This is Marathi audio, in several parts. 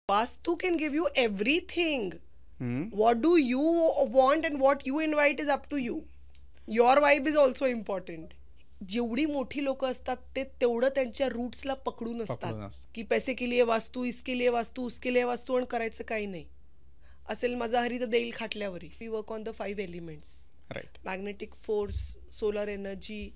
Vastu can give you everything. What do you want and what you invite is up to you. Your vibe is also important. जेवढी मोठी लोक असतात ते तेवढं त्यांच्या रूट्सला पकडून असतात की पैसे के लिए वास्तू, इसके लिए वास्तू, उसके लिए वास्तू, आणि करायचं काही नाही. असेल माझा हरी तर देईल खाटल्यावरी. We work on the 5 elements. Right. Magnetic force, solar energy,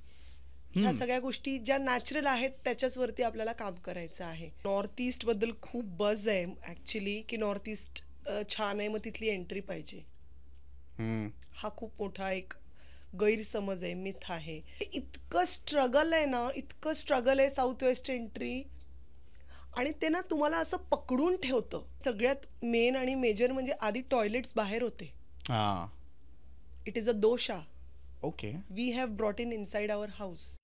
ह्या सगळ्या गोष्टी ज्या नॅचरल आहेत त्याच्याच वरती आपल्याला काम करायचं आहे. नॉर्थ ईस्ट बद्दल खूप बज आहे ऍक्च्युली की नॉर्थ ईस्ट छान आहे, मग तिथली एंट्री पाहिजे. हा खूप मोठा एक गैरसमज आहे, मिथ आहे. इतकं स्ट्रगल आहे ना, इतकं स्ट्रगल आहे साऊथ वेस्ट एंट्री, आणि ते ना तुम्हाला असं पकडून ठेवतं. सगळ्यात मेन आणि मेजर म्हणजे आधी टॉयलेट्स बाहेर होते. It is a dosha. Okay. We have brought in inside our house.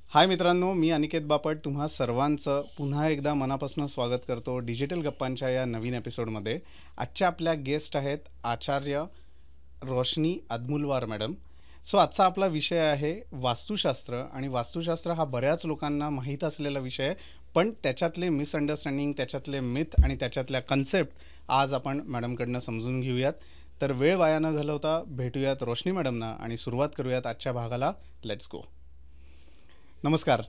Hi मित्रांनो, मी अनिकेत बापट तुम्हा सर्वांचं पुन्हा एकदा मनापासून स्वागत करतो डिजिटल गप्पांच्या या नवीन एपिसोडमध्ये. आजच्या आपल्या गेस्ट आहेत आचार्य रोशनी अदमुलवार मॅडम. सो आजचा आपला विषय आहे वास्तुशास्त्र, आणि वास्तुशास्त्र हा बऱ्याच लोकांना माहीत असलेला विषय आहे, पण त्याच्यातले मिसअंडरस्टँडिंग, त्याच्यातले मिथ आणि त्याच्यातल्या कन्सेप्ट आज आपण मॅडमकडनं समजून घेऊयात. तर वेळ वाया न घालवता भेटूयात रोशनी मॅडमना आणि सुरुवात करूयात आजच्या भागाला. Let's go. नमस्कार.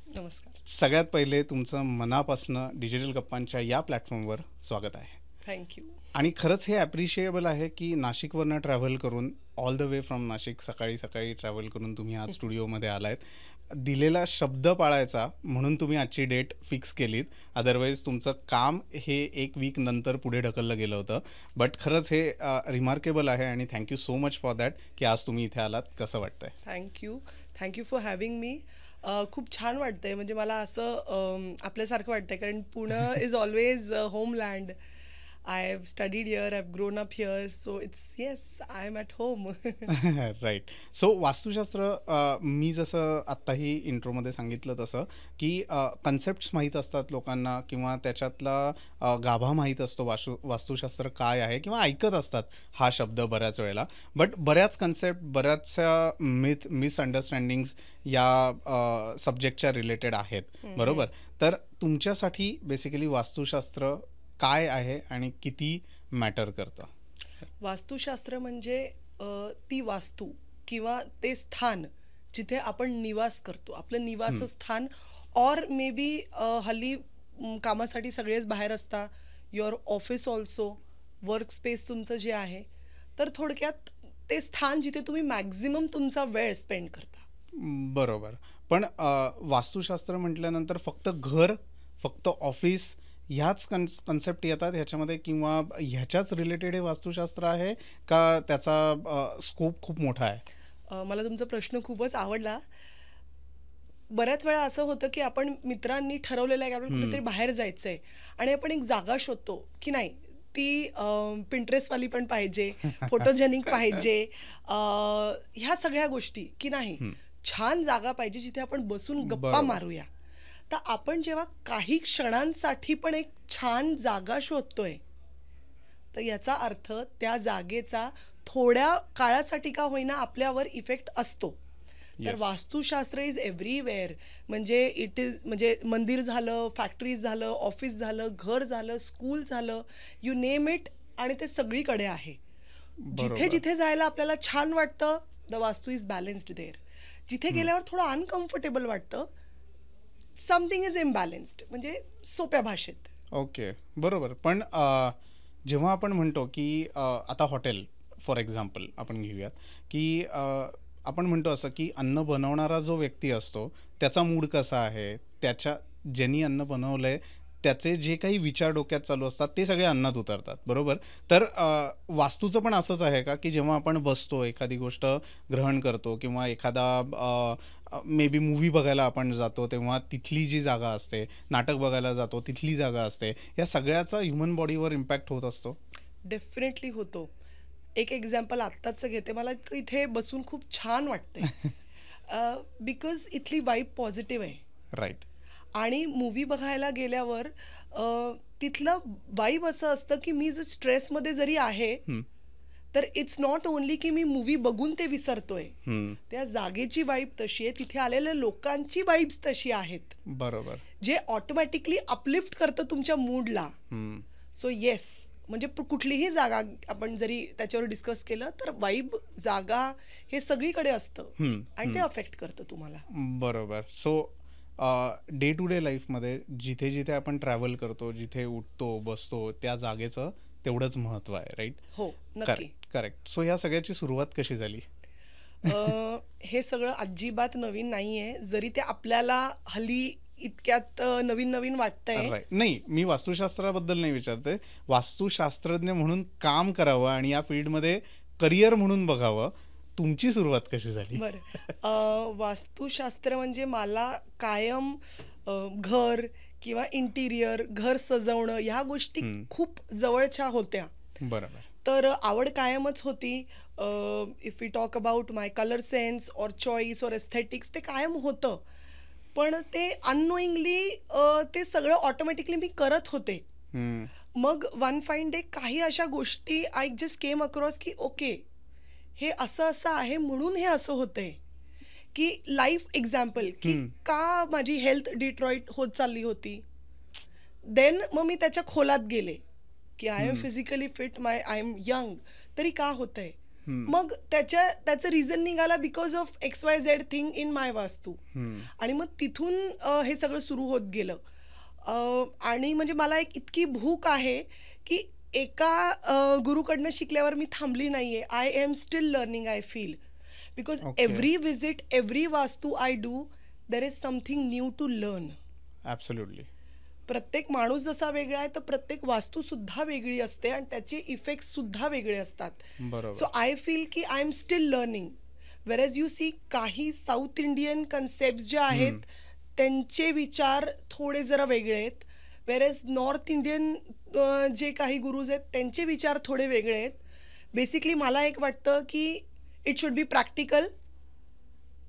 नमस्कार. सगळ्यात पहिले तुमचं मनापासनं डिजिटल गप्पांच्या या प्लॅटफॉर्मवर स्वागत आहे. थँक्यू. आणि खरंच हे ॲप्रिशिएबल आहे की नाशिकवरनं ट्रॅव्हल करून, all the way from Nashik, सकाळी सकाळी ट्रॅव्हल करून तुम्ही आज स्टुडिओमध्ये आलायत. दिलेला शब्द पाळायचा म्हणून तुम्ही आजची डेट फिक्स केलीत. अदरवाईज तुमचं काम हे 1 वीक नंतर पुढे ढकललं गेलं होतं. बट खरंच हे रिमार्केबल आहे आणि thank you so much for that की आज तुम्ही इथे आलात. कसं वाटतंय? Thank you for having me. खूप छान वाटतंय. म्हणजे मला असं आपल्यासारखं वाटतंय, कारण Pune is always homeland. I have studied here, I've grown up here, so it's, yes, I am at home. Right. So vastushastra, मी जसं आत्ताही इंट्रोमध्ये सांगितलं तसं की कन्सेप्ट्स माहीत असतात लोकांना, किंवा त्याच्यातला गाभा माहीत असतो वास्तुशास्त्र काय आहे, किंवा ऐकत असतात हा शब्द बऱ्याच वेळेला. बट बऱ्याच कन्सेप्ट, बऱ्याचशा मिसअंडरस्टँडिंग्स या सब्जेक्टच्या रिलेटेड आहेत, बरोबर? तर तुमच्यासाठी बेसिकली वास्तुशास्त्र काय आहे आणि किती मॅटर करतं? वास्तुशास्त्र म्हणजे ती वास्तू किंवा ते स्थान जिथे आपण निवास करतो, आपलं निवासस्थान. ऑर मे बी हल्ली कामासाठी सगळेच बाहेर असतात, your office also, work space तुमचं जे आहे. तर थोडक्यात ते स्थान जिथे तुम्ही मॅक्झिमम तुमचा वेळ स्पेंड करता. बरोबर. पण वास्तुशास्त्र म्हटल्यानंतर फक्त घर, फक्त ऑफिस ह्याच कन्सेप्ट येतात ह्याच्यामध्ये, किंवा ह्याच्याच रिलेटेड हे वास्तुशास्त्र आहे का त्याचा स्कोप खूप मोठा आहे? मला तुमचा प्रश्न खूपच आवडला. बऱ्याच वेळा असं होतं की आपण मित्रांनी ठरवलेलं आहे की आपण कुठेतरी बाहेर जायचं आहे, आणि आपण एक जागा शोधतो की नाही ती पिंटरेस्टवाली पण पाहिजे, फोटोजेनिक पाहिजे, ह्या सगळ्या गोष्टी, की नाही छान जागा पाहिजे जिथे आपण बसून गप्पा मारूया. तर आपण जेव्हा काही क्षणांसाठी पण एक छान जागा शोधतोय, तर याचा अर्थ त्या जागेचा थोड्या काळासाठी का होईना आपल्यावर इफेक्ट असतो. तर वास्तुशास्त्र इज एव्हरीवेअर. म्हणजे इट इज, म्हणजे मंदिर झालं, फॅक्टरीज झालं, ऑफिस झालं, घर झालं, स्कूल झालं, यू नेम इट, आणि ते सगळीकडे आहे. जिथे जिथे जायला आपल्याला छान वाटतं, द वास्तू इज बॅलन्स्ड देअर. जिथे गेल्यावर थोडं अनकम्फर्टेबल वाटतं, समथिंग इज इम्बॅलन्स्ड, म्हणजे सोप्या भाषेत. ओके, बरोबर. पण जेव्हा आपण म्हणतो की आता हॉटेल फॉर एक्झाम्पल आपण घेऊयात, की आपण म्हणतो असं की अन्न बनवणारा जो व्यक्ती असतो त्याचा मूड कसा आहे, त्याच्या ज्यांनी अन्न बनवलंय त्याचे जे काही विचार डोक्यात चालू असतात ते सगळे अन्नात उतरतात, बरोबर? तर वास्तूचं पण असंच आहे का की जेव्हा आपण बसतो, एखादी गोष्ट ग्रहण करतो, किंवा एखादा मे बी मूव्ही बघायला आपण जातो, तेव्हा तिथली जी जागा असते, नाटक बघायला जातो तिथली जागा असते, या सगळ्याचा ह्युमन बॉडीवर इम्पॅक्ट होत असतो? डेफिनेटली होतो. एक एक्झाम्पल आत्ताचं घेते. मला इथे बसून खूप छान वाटते बिकॉज इथली वाईब पॉझिटिव्ह आहे. राईट. आणि मूवी बघायला गेल्यावर तिथलं वाईब असं असतं की मी जर स्ट्रेसमध्ये जरी आहे तर इट्स नॉट ओनली की मी मूवी बघून ते विसरतोय, त्या जागेची वाईब तशी आहे, तिथे आलेल्या लोकांची वाईब्स तशी आहेत, बरोबर, जे ऑटोमॅटिकली अपलिफ्ट करतं तुमच्या मूडला. सो येस, म्हणजे कुठलीही जागा आपण जरी त्याच्यावर डिस्कस केलं तर वाईब, जागा हे सगळीकडे असतं आणि ते अफेक्ट करतं तुम्हाला. बरोबर. सो डे टू डे लाईफमध्ये जिथे जिथे आपण ट्रॅव्हल करतो, जिथे उठतो बसतो, त्या जागेचं तेवढंच महत्व आहे, राईट? हो, करेक्ट. सो या सगळ्याची सुरुवात कशी झाली? हे सगळं अजिबात नवीन नाहीये, जरी ते आपल्याला हल्ली इतक्यात नवीन नवीन वाटतंय. नाही, मी वास्तुशास्त्राबद्दल नाही विचारते, वास्तुशास्त्रज्ञ म्हणून काम करावं आणि या फील्डमध्ये करिअर म्हणून बघावं, तुमची सुरुवात कशी झाली? बरं, वास्तुशास्त्र म्हणजे मला कायम घर किंवा इंटिरियर, घर सजवणं ह्या गोष्टी खूप जवळच्या होत्या. बरोबर. तर आवड कायमच होती. If we talk about my colour sense और चॉईस और एस्थेटिक्स, ते कायम होतं, पण ते अननोईंगली ते सगळं ऑटोमॅटिकली मी करत होते. मग वन फाईन डे काही अशा गोष्टी आय जस्ट केम अक्रॉस की ओके, हे असं असं आहे म्हणून हे असं होतंय, की लाईफ एक्झाम्पल की का माझी हेल्थ डिट्रॉईट होत चालली होती. देन मग मी त्याच्या खोलात गेले की I am physically fit, I am young, तरी का होतंय. मग त्याचं रिझन निघाला because of XYZ thing in my वास्तू, आणि मग तिथून हे सगळं सुरू होत गेलं. आणि म्हणजे मला एक इतकी भूक आहे की एका गुरुकडनं शिकल्यावर मी थांबली नाहीये. I am still learning, I feel, because every visit, every vastu I do, there is something new to learn. Absolutely. प्रत्येक माणूस जसा वेगळा आहे तर प्रत्येक वास्तू सुद्धा वेगळी असते आणि त्याचे इफेक्ट सुद्धा वेगळे असतात. सो आय फील की I am still learning. Whereas you see, काही साऊथ इंडियन कन्सेप्ट जे आहेत त्यांचे विचार थोडे जरा वेगळे आहेत, वेर एज नॉर्थ इंडियन जे काही गुरुज आहेत त्यांचे विचार थोडे वेगळे आहेत. बेसिकली मला एक वाटतं की it should B practical.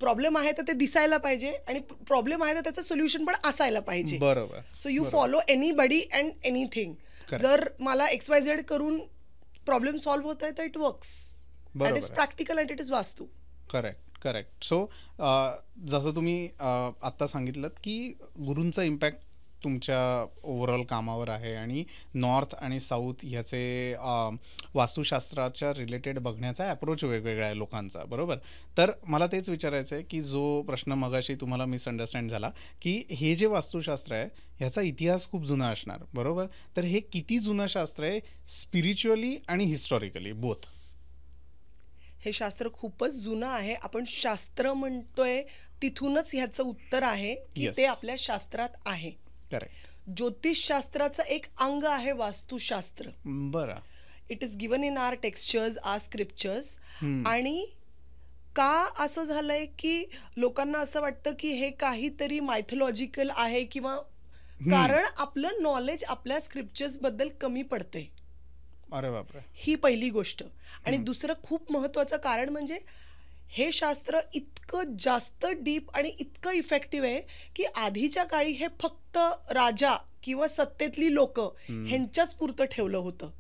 Problem आहे तर ते दिसायला पाहिजे आणि प्रॉब्लेम आहे तर त्याचं सोल्युशन पण असायला पाहिजे. बरोबर. So you follow anybody and anything. जर मला XYZ करून प्रॉब्लेम सॉल्व्ह होत आहे तर it works. It is practical and it is वास्तू. करेक्ट. सो जसं तुम्ही आत्ता सांगितलं की गुरूंचा इम्पॅक्ट तुमच्या ओव्हरऑल कामावर आहे आणि नॉर्थ आणि साऊथ ह्याचे वास्तुशास्त्राच्या रिलेटेड बघण्याचा अप्रोच वेगवेगळा आहे लोकांचा, बरोबर. तर मला तेच विचारायचं आहे की जो प्रश्न मगाशी तुम्हाला मिसअंडरस्टँड झाला की हे जे वास्तुशास्त्र आहे ह्याचा इतिहास खूप जुना असणार, बरोबर. तर हे किती जुनं शास्त्र आहे, स्पिरिच्युअली आणि हिस्टॉरिकली बोथ? हे शास्त्र खूपच जुनं आहे. आपण शास्त्र म्हणतोय तिथूनच ह्याचं उत्तर आहे की ते आपल्या शास्त्रात आहे. ज्योतिषशास्त्राचं एक अंग आहे वास्तुशास्त्र. बरं. It is given in our textures, our scriptures. आणि का असं झालंय की लोकांना असं वाटतं की हे काहीतरी मायथॉलॉजिकल आहे किंवा कारण आपलं नॉलेज आपल्या स्क्रिप्चर्स बद्दल कमी पडते. अरे बापरे. ही पहिली गोष्ट. आणि दुसरं खूप महत्वाचं कारण म्हणजे हे शास्त्र इतकं जास्त डीप आणि इतकं इफेक्टिव्ह आहे की आधीच्या काळी हे फक्त राजा किंवा सत्तेतली लोक ह्यांच्याच पुरतं ठेवलं होतं.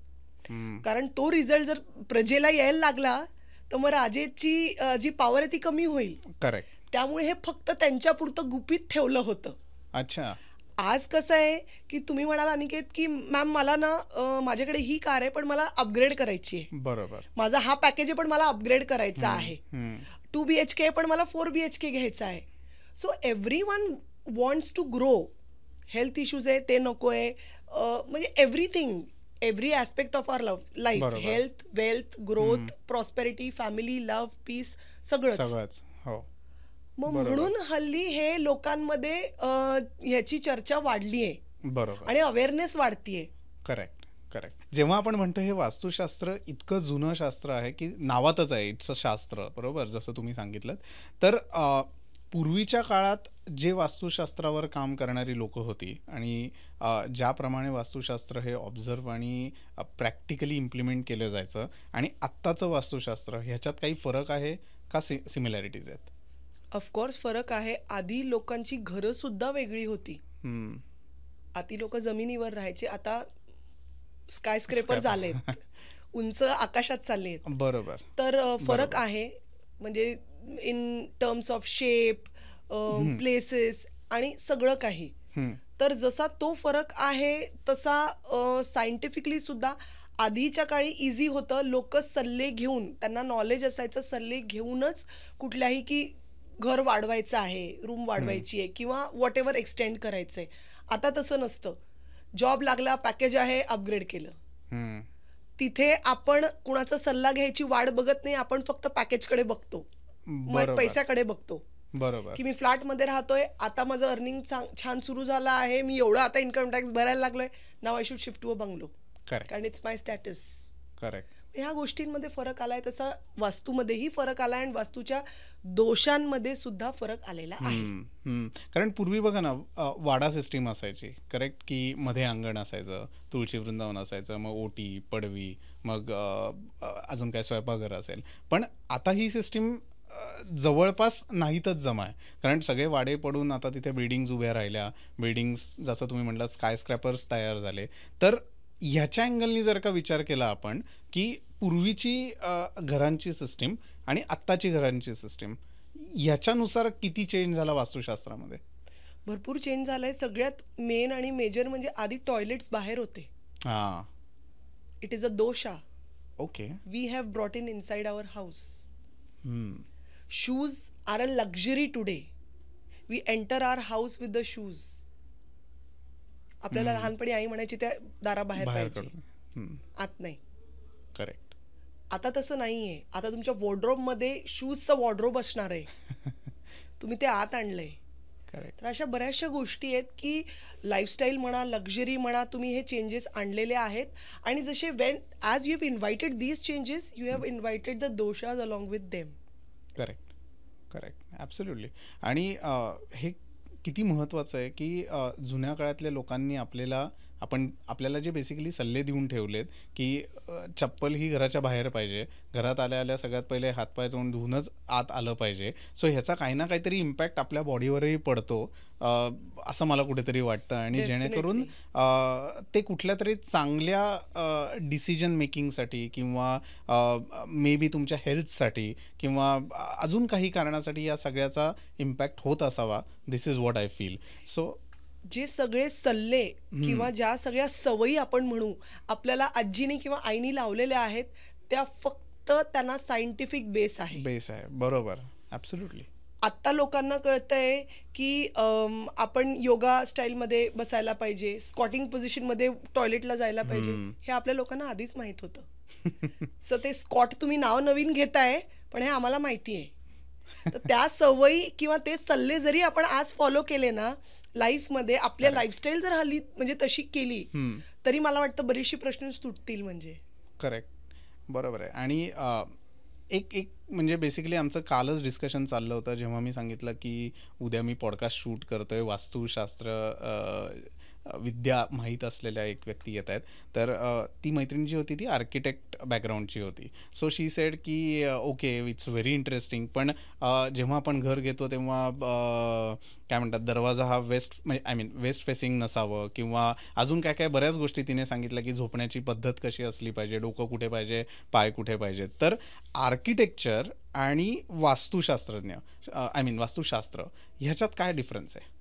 कारण तो रिझल्ट जर प्रजेला यायला लागला तर मग राजेची जी पॉवर आहे ती कमी होईल. करेक्ट. त्यामुळे हे फक्त त्यांच्या पुरतं गुपित ठेवलं होतं. अच्छा. आज कसं आहे की तुम्ही म्हणाला अनिकेत की मॅम मला ना माझ्याकडे ही कार आहे पण मला अपग्रेड करायची आहे, बरोबर. माझा हा पॅकेज आहे पण मला अपग्रेड करायचा आहे, 2 BHK पण मला 4 BHK घ्यायचा आहे. So everyone wants to grow. Health issues आहे ते नको आहे, म्हणजे everything, every aspect of our life, health, wealth, growth, prosperity, family, love, peace, सगळंच. हो. मग म्हणून हल्ली हे लोकांमध्ये ह्याची चर्चा वाढली आहे, बरोबर, आणि अवेअरनेस वाढतीये. करेक्ट. जेव्हा आपण म्हणतो हे वास्तुशास्त्र इतकं जुनं शास्त्र आहे की नावातच आहे इट्स अ शास्त्र, बरोबर, जसं तुम्ही सांगितलं. तर पूर्वीच्या काळात जे वास्तुशास्त्रावर काम करणारी लोक होती आणि ज्याप्रमाणे वास्तुशास्त्र हे ऑब्झर्व आणि प्रॅक्टिकली इम्प्लिमेंट केलं जायचं आणि आत्ताचं वास्तुशास्त्र ह्याच्यात काही फरक आहे का, सिमिलॅरिटीज आहेत? ऑफकोर्स फरक आहे. आधी लोकांची घरं सुद्धा वेगळी होती. आधी लोक जमिनीवर राहायचे, आता स्काय स्क्रेपर झालेत, उंच आकाशात चाललेत. बरोबर. तर फरक आहे, म्हणजे in terms of shape, places आणि सगळं काही. तर जसा तो फरक आहे तसा सायंटिफिकली सुद्धा आधीच्या काळी इझी होतं, लोक सल्ले घेऊन, त्यांना नॉलेज असायचं, सल्ले घेऊनच कुठल्याही की घर वाढवायचं आहे, रूम वाढवायची आहे किंवा व्हॉट एव्हर एक्सटेंड करायचंय. आता तसं नसतं. जॉब लागला, पॅकेज आहे, अपग्रेड केलं. तिथे आपण कुणाचा सल्ला घ्यायची वाट बघत नाही, आपण फक्त पॅकेजकडे बघतो, पैशाकडे बघतो. बरोबर. की मी फ्लॅटमध्ये राहतोय, आता माझं अर्निंग छान सुरू झालं आहे, मी एवढं आता इन्कम टॅक्स भरायला लागलोय, now I should shift to a bungalow, कारण इट्स माय स्टॅटस. करेक्ट. ह्या गोष्टींमध्ये फरक आलाय, तसा वास्तूमध्येही फरक आलाय आणि वास्तूच्या दोषांमध्ये सुद्धा फरक आलेला आहे. कारण पूर्वी बघा ना, वाडा सिस्टीम असायची, करेक्ट, की मध्ये अंगण असायचं, तुळशी वृंदावन असायचं, मग ओटी, पडवी, मग अजून काय स्वयंपाकघर असेल. पण आता ही सिस्टीम जवळपास नाहीतच जमा आहे, कारण सगळे वाडे पडून आता तिथे बिल्डिंग्स उभ्या राहिल्या, बिल्डिंग्स जसं तुम्ही म्हटलं स्काय स्क्रॅपर्स तयार झाले. तर ह्याच्या अँगलनी जर का विचार केला आपण की पूर्वीची घरांची सिस्टीम आणि आत्ताची घरांची सिस्टीम, ह्याच्यानुसार किती चेंज झाला वास्तुशास्त्रामध्ये? भरपूर चेंज झालाय. सगळ्यात मेन आणि मेजर म्हणजे आधी टॉयलेट्स बाहेर होते. It is a dosha. Okay. We have brought in inside our house. Shoes are a luxury today. We enter our house with the shoes. आपल्याला लहानपणी आई म्हणायची त्या दाराबाहेर पाहिजे, आत नाही. करेक्ट. आता तसं नाहीये. आता तुमच्या वॉर्डरोब मध्ये शूजचं वॉर्डरोब असणार आहे, तुम्ही ते आत आणलंय. तर अशा बऱ्याचशा गोष्टी आहेत की लाईफस्टाईल म्हणा, लक्झरी म्हणा, तुम्ही हे चेंजेस आणलेले आहेत. आणि जसे as you have invited these changes, you have invited the doshas along with them. Correct, correct, absolutely. आणि हे किती महत्त्वाचं आहे की जुन्या काळातल्या लोकांनी आपल्याला जे बेसिकली सल्ले देऊन ठेवलेत की चप्पल ही घराच्या बाहेर पाहिजे, घरात आल्या आल्या सगळ्यात पहिले हातपाय तोंड धुवूनच आत आलं पाहिजे. सो ह्याचा काही ना काहीतरी इम्पॅक्ट आपल्या बॉडीवरही पडतो असं मला कुठेतरी वाटतं. आणि जेणेकरून ते कुठल्या तरी चांगल्या डिसिजन मेकिंगसाठी किंवा मे बी तुमच्या हेल्थसाठी किंवा अजून काही कारणासाठी या सगळ्याचा इम्पॅक्ट होत असावा. This is what I feel. So जे सगळे सल्ले किंवा ज्या सगळ्या सवयी आपण म्हणू आपल्याला आजीनी किंवा आईनी लावलेल्या आहेत, त्या फक्त त्यांना सायंटिफिक बेस आहे. बरोबर, ॲब्सोल्युटली. आत्ता लोकांना कळतंय की आपण योगा स्टाईलमध्ये बसायला पाहिजे, स्क्वॉटिंग पोझिशनमध्ये टॉयलेटला जायला पाहिजे. हे आपल्या लोकांना आधीच माहीत होतं. सो ते स्कॉट तुम्ही नाव नवीन घेताय, पण हे आम्हाला माहिती आहे. तर त्या सवयी किंवा ते सल्ले जरी आपण आज फॉलो केले ना लाईफमध्ये, आपल्या लाईफस्टाईल जर हल्ली म्हणजे तशी केली, तरी मला वाटतं बरीचशी प्रश्न सुटतील. म्हणजे करेक्ट, बरोबर आहे. आणि एक म्हणजे बेसिकली आमचं कालच डिस्कशन चाललं होतं, जेव्हा मी सांगितलं की उद्या मी पॉडकास्ट शूट करतोय, वास्तुशास्त्र विद्या माहीत असलेल्या एक व्यक्ती येत आहेत. तर ती मैत्रीण जी होती ती आर्किटेक्ट बॅकग्राऊंडची होती. सो शी सेड की ओके, इट्स व्हेरी इंटरेस्टिंग, पण जेव्हा आपण घर घेतो तेव्हा काय म्हणतात, दरवाजा हा वेस्ट फेसिंग नसावं किंवा अजून काय काय बऱ्याच गोष्टी तिने सांगितल्या की झोपण्याची पद्धत कशी असली पाहिजे, डोकं कुठे पाहिजे, पाय कुठे पाहिजेत. तर आर्किटेक्चर आणि वास्तुशास्त्रज्ञ वास्तुशास्त्र ह्याच्यात काय डिफरन्स आहे?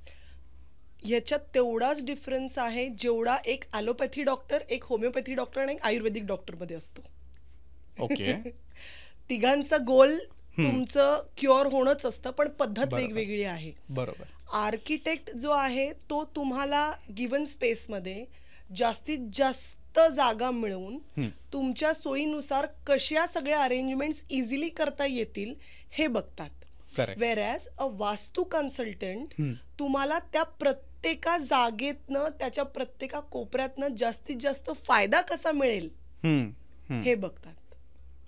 ह्याच्यात तेवढाच डिफरन्स आहे जेवढा एक ॲलोपॅथी डॉक्टर, एक होमिओपॅथी डॉक्टर आणि एक आयुर्वेदिक डॉक्टरमध्ये असतो. ओके. तिघांचा गोल तुमचं क्युअर होणंच असतं, पण पद्धत वेगवेगळी आहे. बरोबर. आर्किटेक्ट जो आहे तो तुम्हाला गिवन स्पेसमध्ये जास्तीत जास्त जागा मिळवून तुमच्या सोयीनुसार कशा सगळ्या अरेंजमेंट्स इझिली करता येतील हे बघतात. वेरॅज अ वास्तू कन्सल्टंट तुम्हाला त्या प्रत्येका जागेतनं, त्याच्या प्रत्येका कोपऱ्यातनं जास्तीत जास्त फायदा कसा मिळेल हे बघतात.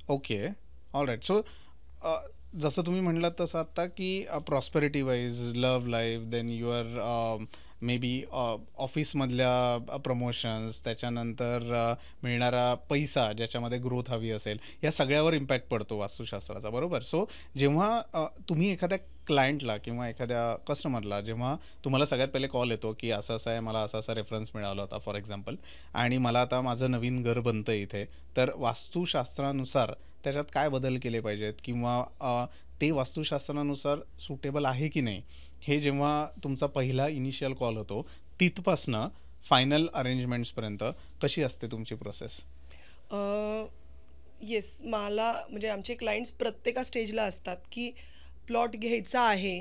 Okay, all right. सो जसं तुम्ही म्हणलात तसं आता की prosperity wise, love life, then your maybe ऑफिसमधल्या प्रमोशन्स, त्याच्यानंतर मिळणारा पैसा ज्याच्यामध्ये ग्रोथ हवी असेल, या सगळ्यावर इम्पॅक्ट पडतो वास्तुशास्त्राचा, बरोबर. सो जेव्हा तुम्ही एखाद्या क्लायंटला किंवा एखाद्या कस्टमरला, जेव्हा तुम्हाला सगळ्यात पहिले कॉल येतो की असं असं आहे, मला असा असा रेफरन्स मिळाला होता फॉर एक्झाम्पल, आणि मला आता माझं नवीन घर बनतं इथे, तर वास्तुशास्त्रानुसार त्याच्यात काय बदल केले पाहिजेत किंवा ते वास्तुशास्त्रानुसार सुटेबल आहे की नाही, हे जेव्हा तुमचा पहिला इनिशियल कॉल होतो तिथपासनं फायनल अरेंजमेंट्सपर्यंत कशी असते तुमची प्रोसेस? येस, मला म्हणजे आमचे क्लायंट्स प्रत्येका स्टेजला असतात की प्लॉट घ्यायचा आहे,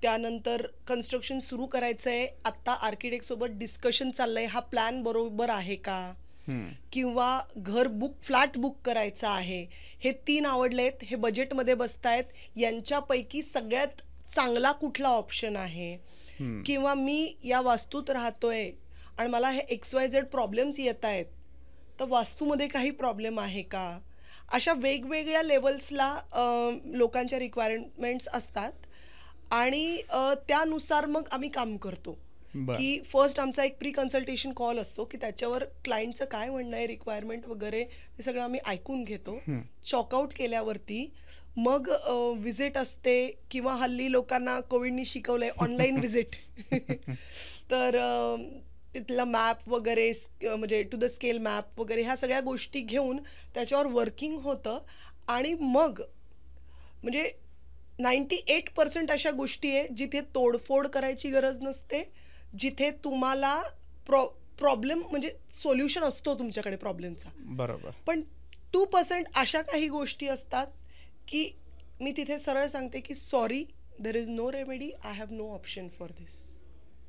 त्यानंतर कन्स्ट्रक्शन सुरू करायचं आहे, आत्ता आर्किटेक्ट सोबत डिस्कशन चाललंय, हा प्लॅन बरोबर आहे का, किंवा घर फ्लॅट बुक करायचा आहे, हे 3 आवडलेत, हे बजेटमध्ये बसतायत, यांच्यापैकी सगळ्यात चांगला कुठला ऑप्शन आहे, किंवा मी या वास्तूत राहतोय आणि मला हे XYZ प्रॉब्लेम्स येत आहेत, तर वास्तूमध्ये काही प्रॉब्लेम आहे का. अशा वेगवेगळ्या लेवल्सला लोकांच्या रिक्वायरमेंट्स असतात आणि त्यानुसार मग आम्ही काम करतो की फर्स्ट आमचा एक प्री कन्सल्टेशन कॉल असतो की त्याच्यावर क्लायंटचं काय म्हणणं आहे, रिक्वायरमेंट वगैरे हे सगळं आम्ही ऐकून घेतो. चॉकआउट केल्यावरती मग विजिट असते, किंवा हल्ली लोकांना कोविडनी शिकवलंय ऑनलाईन विजिट तर तिथला मॅप वगैरे म्हणजे टू द स्केल मॅप वगैरे ह्या सगळ्या गोष्टी घेऊन त्याच्यावर वर्किंग होतं. आणि मग म्हणजे 98% अशा गोष्टी आहे जिथे तोडफोड करायची गरज नसते, जिथे तुम्हाला प्रॉब्लेम म्हणजे सोल्युशन असतो तुमच्याकडे प्रॉब्लेमचा, बरोबर. पण 2% अशा काही गोष्टी असतात की मी तिथे सरळ सांगते की sorry, there is no remedy, I have no option for this.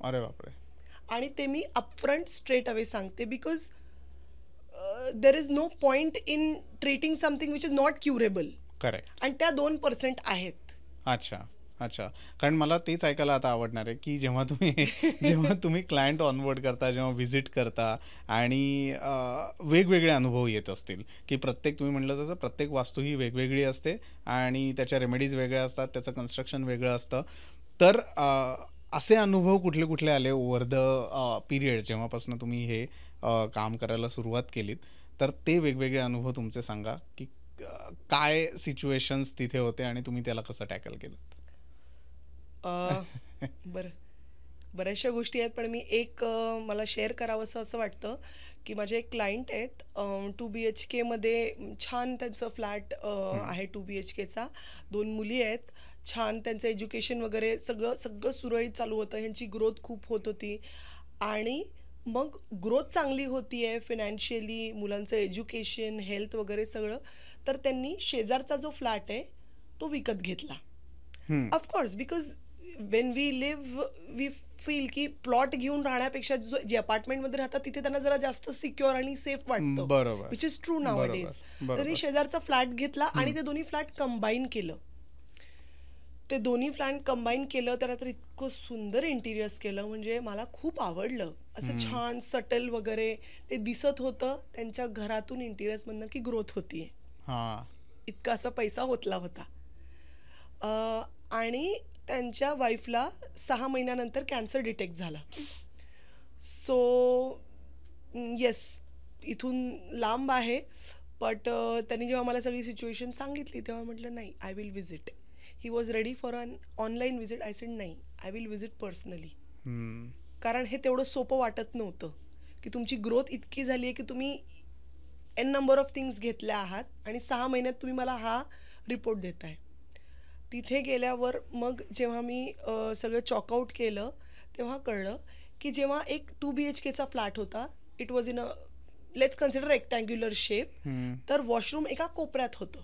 अरे बापरे. आणि ते मी अपफ्रंट स्ट्रेट अवे सांगते, because there is no point in treating something which is not curable. Correct. आणि त्या 2% आहेत. अच्छा अच्छा. कारण मला तेच ऐकायला आता आवडणार आहे की जेव्हा तुम्ही क्लायंट ऑनबोर्ड करता, जेव्हा व्हिजिट करता आणि वेगवेगळे अनुभव येत असतील की प्रत्येक, तुम्ही म्हटलं तसं प्रत्येक वास्तू ही वेगवेगळी असते आणि त्याच्या रेमेडीज वेगळ्या असतात, त्याचं कन्स्ट्रक्शन वेगळं असतं, तर असे अनुभव कुठले कुठले आले ओव्हर द पिरियड जेव्हापासून तुम्ही हे काम करायला सुरुवात केलीत, तर ते वेगवेगळे अनुभव तुमचे सांगा की काय सिच्युएशन्स तिथे होते आणि तुम्ही त्याला कसं टॅकल केलं? बऱ्याचशा गोष्टी आहेत, पण मी एक मला शेअर करावं असं वाटतं की माझे एक क्लायंट आहेत 2 BHK मध्ये, छान त्यांचं फ्लॅट आहे 2 BHKचा, 2 मुली आहेत, छान त्यांचं एज्युकेशन वगैरे सगळं सुरळीत चालू होतं, ह्यांची ग्रोथ खूप होत होती. आणि मग ग्रोथ चांगली होती आहे फिनॅन्शियली, मुलांचं एज्युकेशन, हेल्थ वगैरे सगळं, तर त्यांनी शेजारचा जो फ्लॅट आहे तो विकत घेतला. Of course, because when we live we feel की प्लॉट घेऊन राहण्यापेक्षा जे अपार्टमेंटमध्ये राहतात तिथे त्यांना जरा जास्त सिक्युअर आणि सेफ वाटतं, बरोबर, which is true now days. त्यांनी शेजारचा फ्लॅट घेतला आणि ते दोन्ही फ्लॅट कंबाईन केलं. ते दोन्ही फ्लॅट कंबाईन केलं, तर इतकं सुंदर इंटिरियर्स केलं, म्हणजे मला खूप आवडलं. असं छान सटल वगैरे ते दिसत होतं त्यांच्या घरातून, इंटिरियर्समधनं की ग्रोथ होतीये, इतका असा पैसा होतला होता. आणि त्यांच्या वाईफला 6 महिन्यानंतर कॅन्सर डिटेक्ट झाला. सो येस, इथून लांब आहे, बट त्यांनी जेव्हा मला सगळी सिच्युएशन सांगितली तेव्हा म्हटलं नाही, I will visit. He was ready for an online visit. I said नाही, आय विल विजिट पर्सनली. कारण हे तेवढं सोपं वाटत नव्हतं की तुमची ग्रोथ इतकी झाली आहे की तुम्ही n नंबर ऑफ थिंग्स घेतल्या आहात आणि 6 महिन्यात तुम्ही मला हा रिपोर्ट देताय. तिथे गेल्यावर मग जेव्हा मी सगळं चॉकआउट केलं तेव्हा कळलं की जेव्हा एक 2 BHKचा फ्लॅट होता, it was in a, let's consider rectangular shape, तर वॉशरूम एका कोपऱ्यात होतं.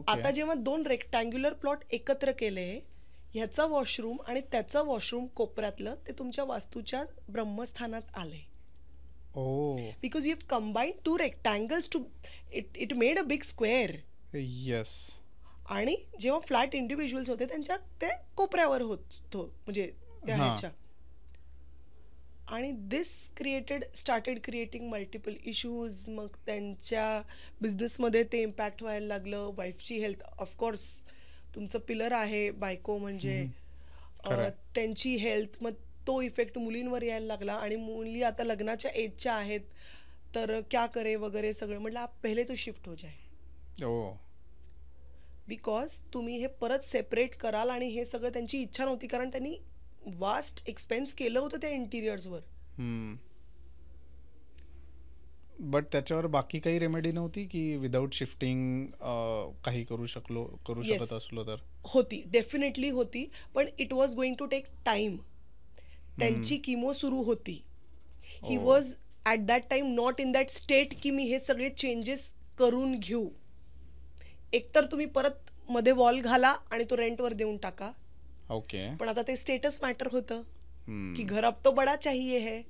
आता जेव्हा 2 रेक्टँग्युलर प्लॉट एकत्र केले, ह्याचा वॉशरूम आणि त्याचं वॉशरूम कोपऱ्यातलं, ते तुमच्या वास्तूच्या ब्रह्मस्थानात आले. Because you've combined 2 rectangles to it made a big square. Yes. आणि जेव्हा फ्लॅट इंडिव्हिज्युअल्स होते त्यांच्या ते कोपऱ्यावर होतो, म्हणजे त्या ह्याच्या. आणि दिस स्टार्टेड क्रिएटिंग मल्टिपल इश्यूज. मग त्यांच्या बिझनेसमध्ये ते इम्पॅक्ट व्हायला लागलं. वाईफची हेल्थ, ऑफकोर्स तुमचं पिलर आहे बायको म्हणजे, त्यांची हेल्थ, मग तो इफेक्ट मुलींवर यायला लागला आणि मुली आता लग्नाच्या एजच्या आहेत, तर क्या करे वगैरे सगळं. म्हटलं आप पहिले तो शिफ्ट हो जाए, बिकॉज तुम्ही हे परत सेपरेट कराल. आणि हे सगळं त्यांची इच्छा नव्हती, कारण त्यांनी वास्ट एक्सपेन्स केलं होतं त्या इंटिरियर्सवर. बट त्याच्यावर बाकी काही रेमेडी नव्हती की विदाऊट शिफ्टिंग काही करू शकत असलो तर? होती, डेफिनेटली होती, पण it was going to take time. त्यांची किमो सुरू होती. He was at that time not in that state की मी हे सगळे चेंजेस करून घेऊ. एकतर तुम्ही परत मध्ये वॉल घाला आणि तो रेंटवर देऊन टाका. ओके. पण आता ते स्टेटस मॅटर होतं की घर अब तो बडा चाहिए है.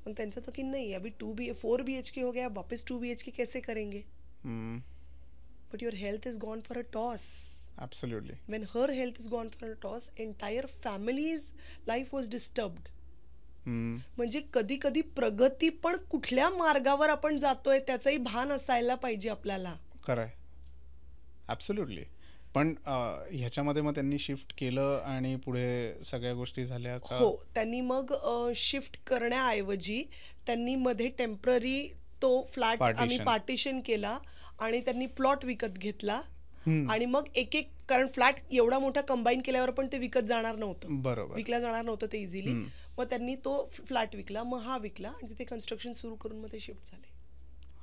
मग त्यांचं तो की नाही, अभी 4 BHK हो गया, वापस 2 BHK कैसे करेंगे. But your health is gone for a toss. Absolutely. When her health is gone for a toss, entire family's life was disturbed. म्हणजे कधी कधी प्रगती पण कुठल्या मार्गावर आपण जातोय त्याचंही भान असायला पाहिजे आपल्याला. खरंय, ॲब्सोल्युटली. पण ह्याच्यामध्ये मग त्यांनी शिफ्ट केलं आणि पुढे सगळ्या गोष्टी झाल्या का? हो, त्यांनी मग शिफ्ट करण्याऐवजी त्यांनी मध्ये टेम्पररी तो फ्लॅट आम्ही पार्टिशन केला आणि त्यांनी प्लॉट विकत घेतला. आणि मग एक एक, कारण फ्लॅट एवढा मोठा कंबाईन केल्यावर पण ते विकत जाणार नव्हतं, बरोबर, विकला जाणार नव्हतं ते इझिली. मग त्यांनी तो फ्लॅट विकला, मग हा विकला आणि तिथे कन्स्ट्रक्शन सुरू करून मग ते शिफ्ट झाले.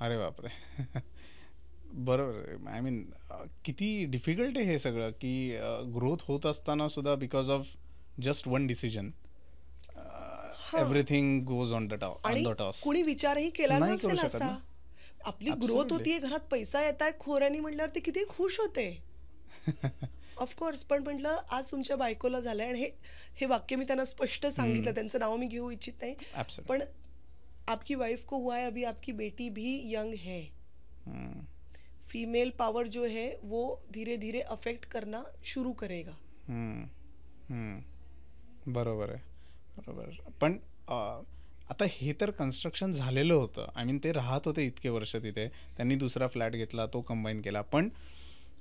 अरे बापरे. बरोबर. आय मीन किती डिफिकल्ट आहे हे सगळं की ग्रोथ होत असताना सुद्धा because of just one decision everything goes on the toss. कुणी विचारही केला नसेल असा. आपली ग्रोथ होतीये, घरात पैसा येत आहे खोऱ्यानी म्हटल्यावर ते किती खुश होते. ऑफकोर्स. पण म्हटलं आज तुमच्या बायकोला झालंय, आणि हे वाक्य मी त्यांना स्पष्ट सांगितलं. त्यांचं नाव मी घेऊ इच्छित नाही, पण आपकी वाइफ को हुआ है, अभी आपकी बेटी भी यंग है. फीमेल पावर जो है वो धीरे धीरे अफेक्ट करना शुरू करेगा. बरोबर आहे, बरोबर. पण आता हे तर कन्स्ट्रक्शन झालेलं होतं. आय मीन ते राहत होते इतके वर्ष तिथे, त्यांनी दुसरा फ्लॅट घेतला, तो कंबाईन केला. पण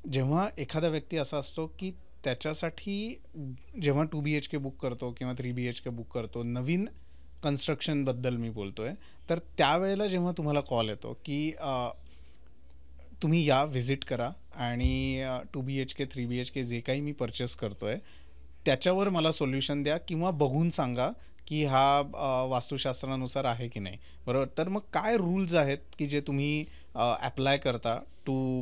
जेव्हा एखादा व्यक्ती असा असतो की त्याच्यासाठी जेव्हा 2 BHK बुक करतो किंवा 3 BHK बुक करतो, नवीन कन्स्ट्रक्शनबद्दल मी बोलतोय, तर त्यावेळेला जेव्हा तुम्हाला कॉल येतो की तुम्ही या व्हिजिट करा आणि 2 BHK 3 BHK जे काही मी परचेस करतोय त्याच्यावर मला सोल्युशन द्या किंवा बघून सांगा की हा वास्तुशास्त्रानुसार आहे की नाही. बरोबर. तर मग काय रूल्स आहेत की जे तुम्ही अप्लाय करता to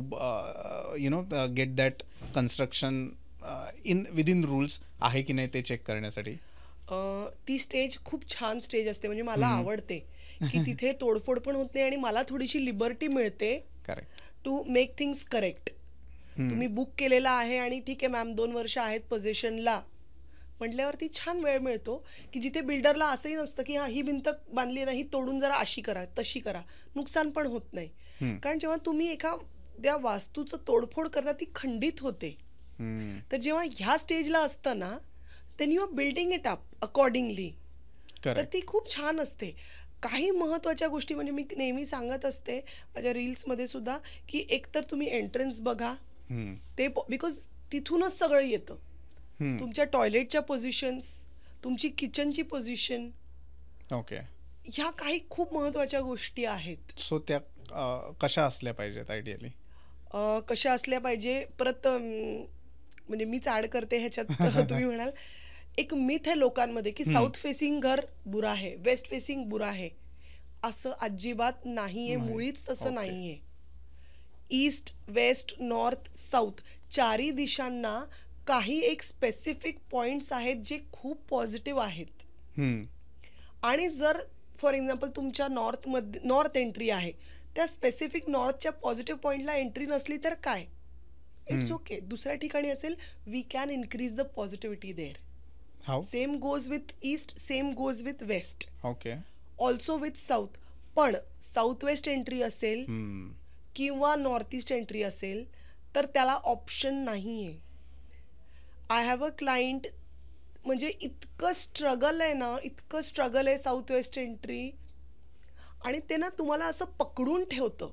get that construction within rules आहे की नाही ते चेक करण्यासाठी? ती स्टेज खूप छान स्टेज असते, म्हणजे मला आवडते की तिथे तोडफोड पण होत नाही आणि मला थोडीशी लिबर्टी मिळते. Correct. To make things correct. तुम्ही बुक केलेला आहे आणि ठीक आहे मॅम 2 वर्ष आहेत पोझिशनला म्हटल्यावरती छान वेळ मिळतो की जिथे बिल्डरला असंही नसतं की ही भिंत बांधली नाही, तोडून जरा अशी करा तशी करा, नुकसान पण होत नाही. कारण जेव्हा तुम्ही एखाद्या वास्तूचं तोडफोड करता ती खंडित होते. तर जेव्हा ह्या स्टेजला असतं ना, then you are building it up accordingly. तर ती खूप छान असते. काही महत्त्वाच्या गोष्टी म्हणजे मी नेहमी सांगत असते माझ्या रील्समध्ये सुद्धा की एकतर तुम्ही एंट्रन्स बघा, ते बिकॉज तिथूनच सगळं येतं. तुमच्या टॉयलेटच्या पोझिशन्स, तुमची किचनची पोझिशन, ओके, ह्या काही खूप महत्त्वाच्या गोष्टी आहेत. सो त्या कशा असल्या पाहिजेत आयडियली? कशा असल्या पाहिजे परत म्हणजे मीच ॲड करते ह्याच्यात. तुम्ही म्हणाल एक मिथ आहे लोकांमध्ये की साऊथ फेसिंग घर बुरा आहे, वेस्ट फेसिंग बुरा आहे. असं अजिबात नाहीये, मुळीच तसं नाहीये. ईस्ट, वेस्ट, नॉर्थ, साऊथ चारही दिशांना काही एक स्पेसिफिक पॉइंट्स आहेत जे खूप पॉझिटिव्ह आहेत. आणि जर फॉर एक्झाम्पल तुमच्या नॉर्थ एंट्री आहे, त्या स्पेसिफिक नॉर्थच्या पॉझिटिव्ह पॉइंटला एंट्री नसली तर काय, इट्स ओके. दुसऱ्या ठिकाणी असेल, we can increase the positivity there. Same goes with east, same goes with west, okay, also with south. पण साऊथ वेस्ट एंट्री असेल किंवा नॉर्थ ईस्ट एंट्री असेल तर त्याला ऑप्शन नाहीये. आय हॅव अ क्लायंट, म्हणजे इतकं स्ट्रगल आहे ना, इतकं स्ट्रगल आहे साऊथ वेस्ट एंट्री, आणि ते ना तुम्हाला असं पकडून ठेवतं.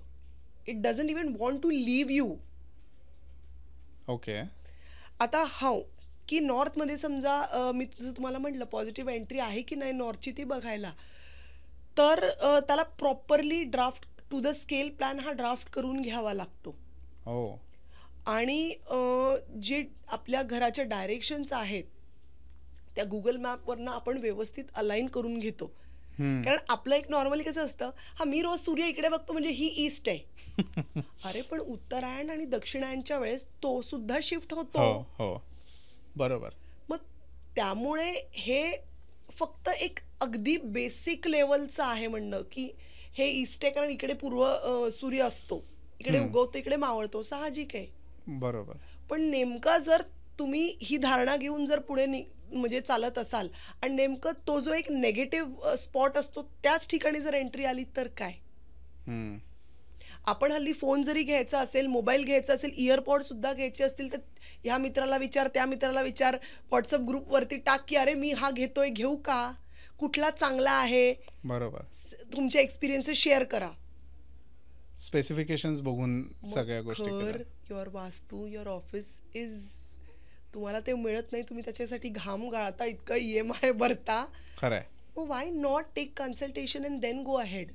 It doesn't even want to leave you. Okay. आता की नॉर्थमध्ये समजा मी जसं तुम्हाला म्हटलं पॉझिटिव्ह एंट्री आहे की नाही नॉर्थची ती बघायला, तर त्याला properly draft to the scale plan हा ड्राफ्ट करून घ्यावा लागतो. हो. आणि जे आपल्या घराच्या डायरेक्शन्स आहेत त्या गुगल मॅपवरनं आपण व्यवस्थित अलाइन करून घेतो. कारण आपलं एक नॉर्मली कसं असतं, हा मी रोज सूर्य इकडे बघतो म्हणजे ही ईस्ट आहे. अरे पण उत्तरायण आणि दक्षिणायनच्या वेळेस तो सुद्धा शिफ्ट होतो. हो, बरोबर. मग त्यामुळे हे फक्त एक अगदी बेसिक लेवलचं आहे म्हणणं की हे ईस्ट आहे कारण इकडे पूर्व सूर्य असतो, इकडे उगवतो, इकडे मावळतो, साहजिक आहे. बरोबर. पण नेमका जर तुम्ही ही धारणा घेऊन जर पुढे म्हणजे चालत असाल आणि नेमकं तो जो एक नेगेटिव्ह स्पॉट असतो त्याच ठिकाणी जर एंट्री आली तर काय. आपण हल्ली फोन जरी घ्यायचा असेल, मोबाईल घ्यायचा असेल, इयरपॉड सुद्धा घ्यायचे असतील तर ह्या मित्राला विचार, त्या मित्राला विचार, व्हॉट्सअप ग्रुपवरती टाक की अरे मी हा घेतोय, घेऊ का, कुठला चांगला आहे. बरोबर. तुमचे एक्सपिरियन्सेस शेअर करा. स्पेसिफिकेशन्स बघून सगळ्या गोष्टी करा. युअर वास्तू, युअर ऑफिस इज, तुम्हाला ते मिळत नाही, तुम्ही त्याच्यासाठी घाम गाळता, इतकं EMI भरता. खरंय. Why not take consultation and then go ahead.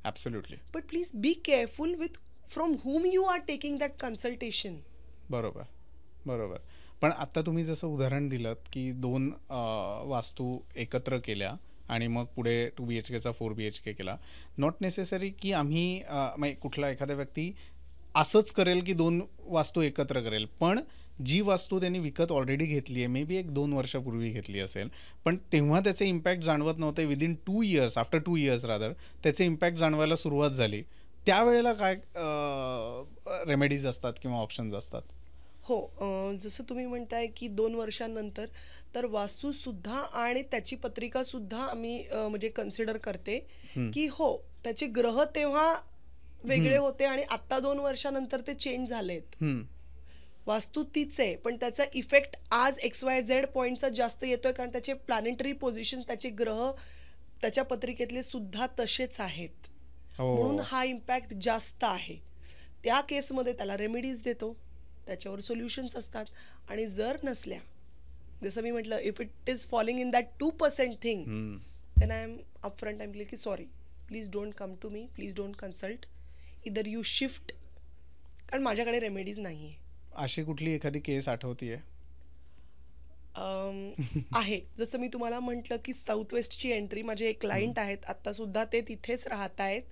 Absolutely. But please be careful with from whom you are taking that consultation. बरोबर. पण आता तुम्ही जसं उदाहरण दिलं की 2 वास्तू एकत्र केल्या आणि मग पुढे 2 BHKचा 4 BHK केला. नॉट नेसेसरी की आम्ही म्हणजे कुठला एखादा व्यक्ती असंच करेल की 2 वास्तू एकत्र करेल, पण जी वास्तू त्यांनी विकत ऑलरेडी घेतली आहे, मे बी 1-2 वर्षापूर्वी घेतली असेल, पण तेव्हा त्याचे इम्पॅक्ट जाणवत नव्हते. Within 2 years, after 2 years rather त्याचे इम्पॅक्ट जाणवायला सुरुवात झाली. त्यावेळेला काय रेमेडीज असतात किंवा ऑप्शन्स असतात? हो, जसं तुम्ही म्हणताय की 2 वर्षांनंतर, तर वास्तूसुद्धा आणि त्याची पत्रिकासुद्धा आम्ही म्हणजे कन्सिडर करते की हो त्याचे ग्रह तेव्हा वेगळे होते आणि आत्ता 2 वर्षानंतर ते चेंज झालेत. वास्तू तीच आहे पण त्याचा इफेक्ट आज XYZ पॉईंटचा जास्त येतोय कारण त्याचे प्लॅनेटरी पोझिशन, त्याचे ग्रह त्याच्या पत्रिकेतले सुद्धा तसेच आहेत, म्हणून हा इम्पॅक्ट जास्त आहे. त्या केसमध्ये त्याला रेमेडीज देतो, त्याच्यावर सोल्युशन्स असतात. आणि जर नसल्या, जसं मी म्हटलं, if it is falling in that 2% thing, then I am upfront, I am clear की sorry, please don't come to me, please don't consult, either you shift, कारण माझ्याकडे रेमेडीज नाही आहे. अशी कुठली एखादी केस आठवतीये? आहे, जसं मी तुम्हाला म्हटलं की साऊथ वेस्टची एंट्री, माझे एक क्लायंट आहेत आत्ता सुद्धा, ते तिथेच राहत आहेत.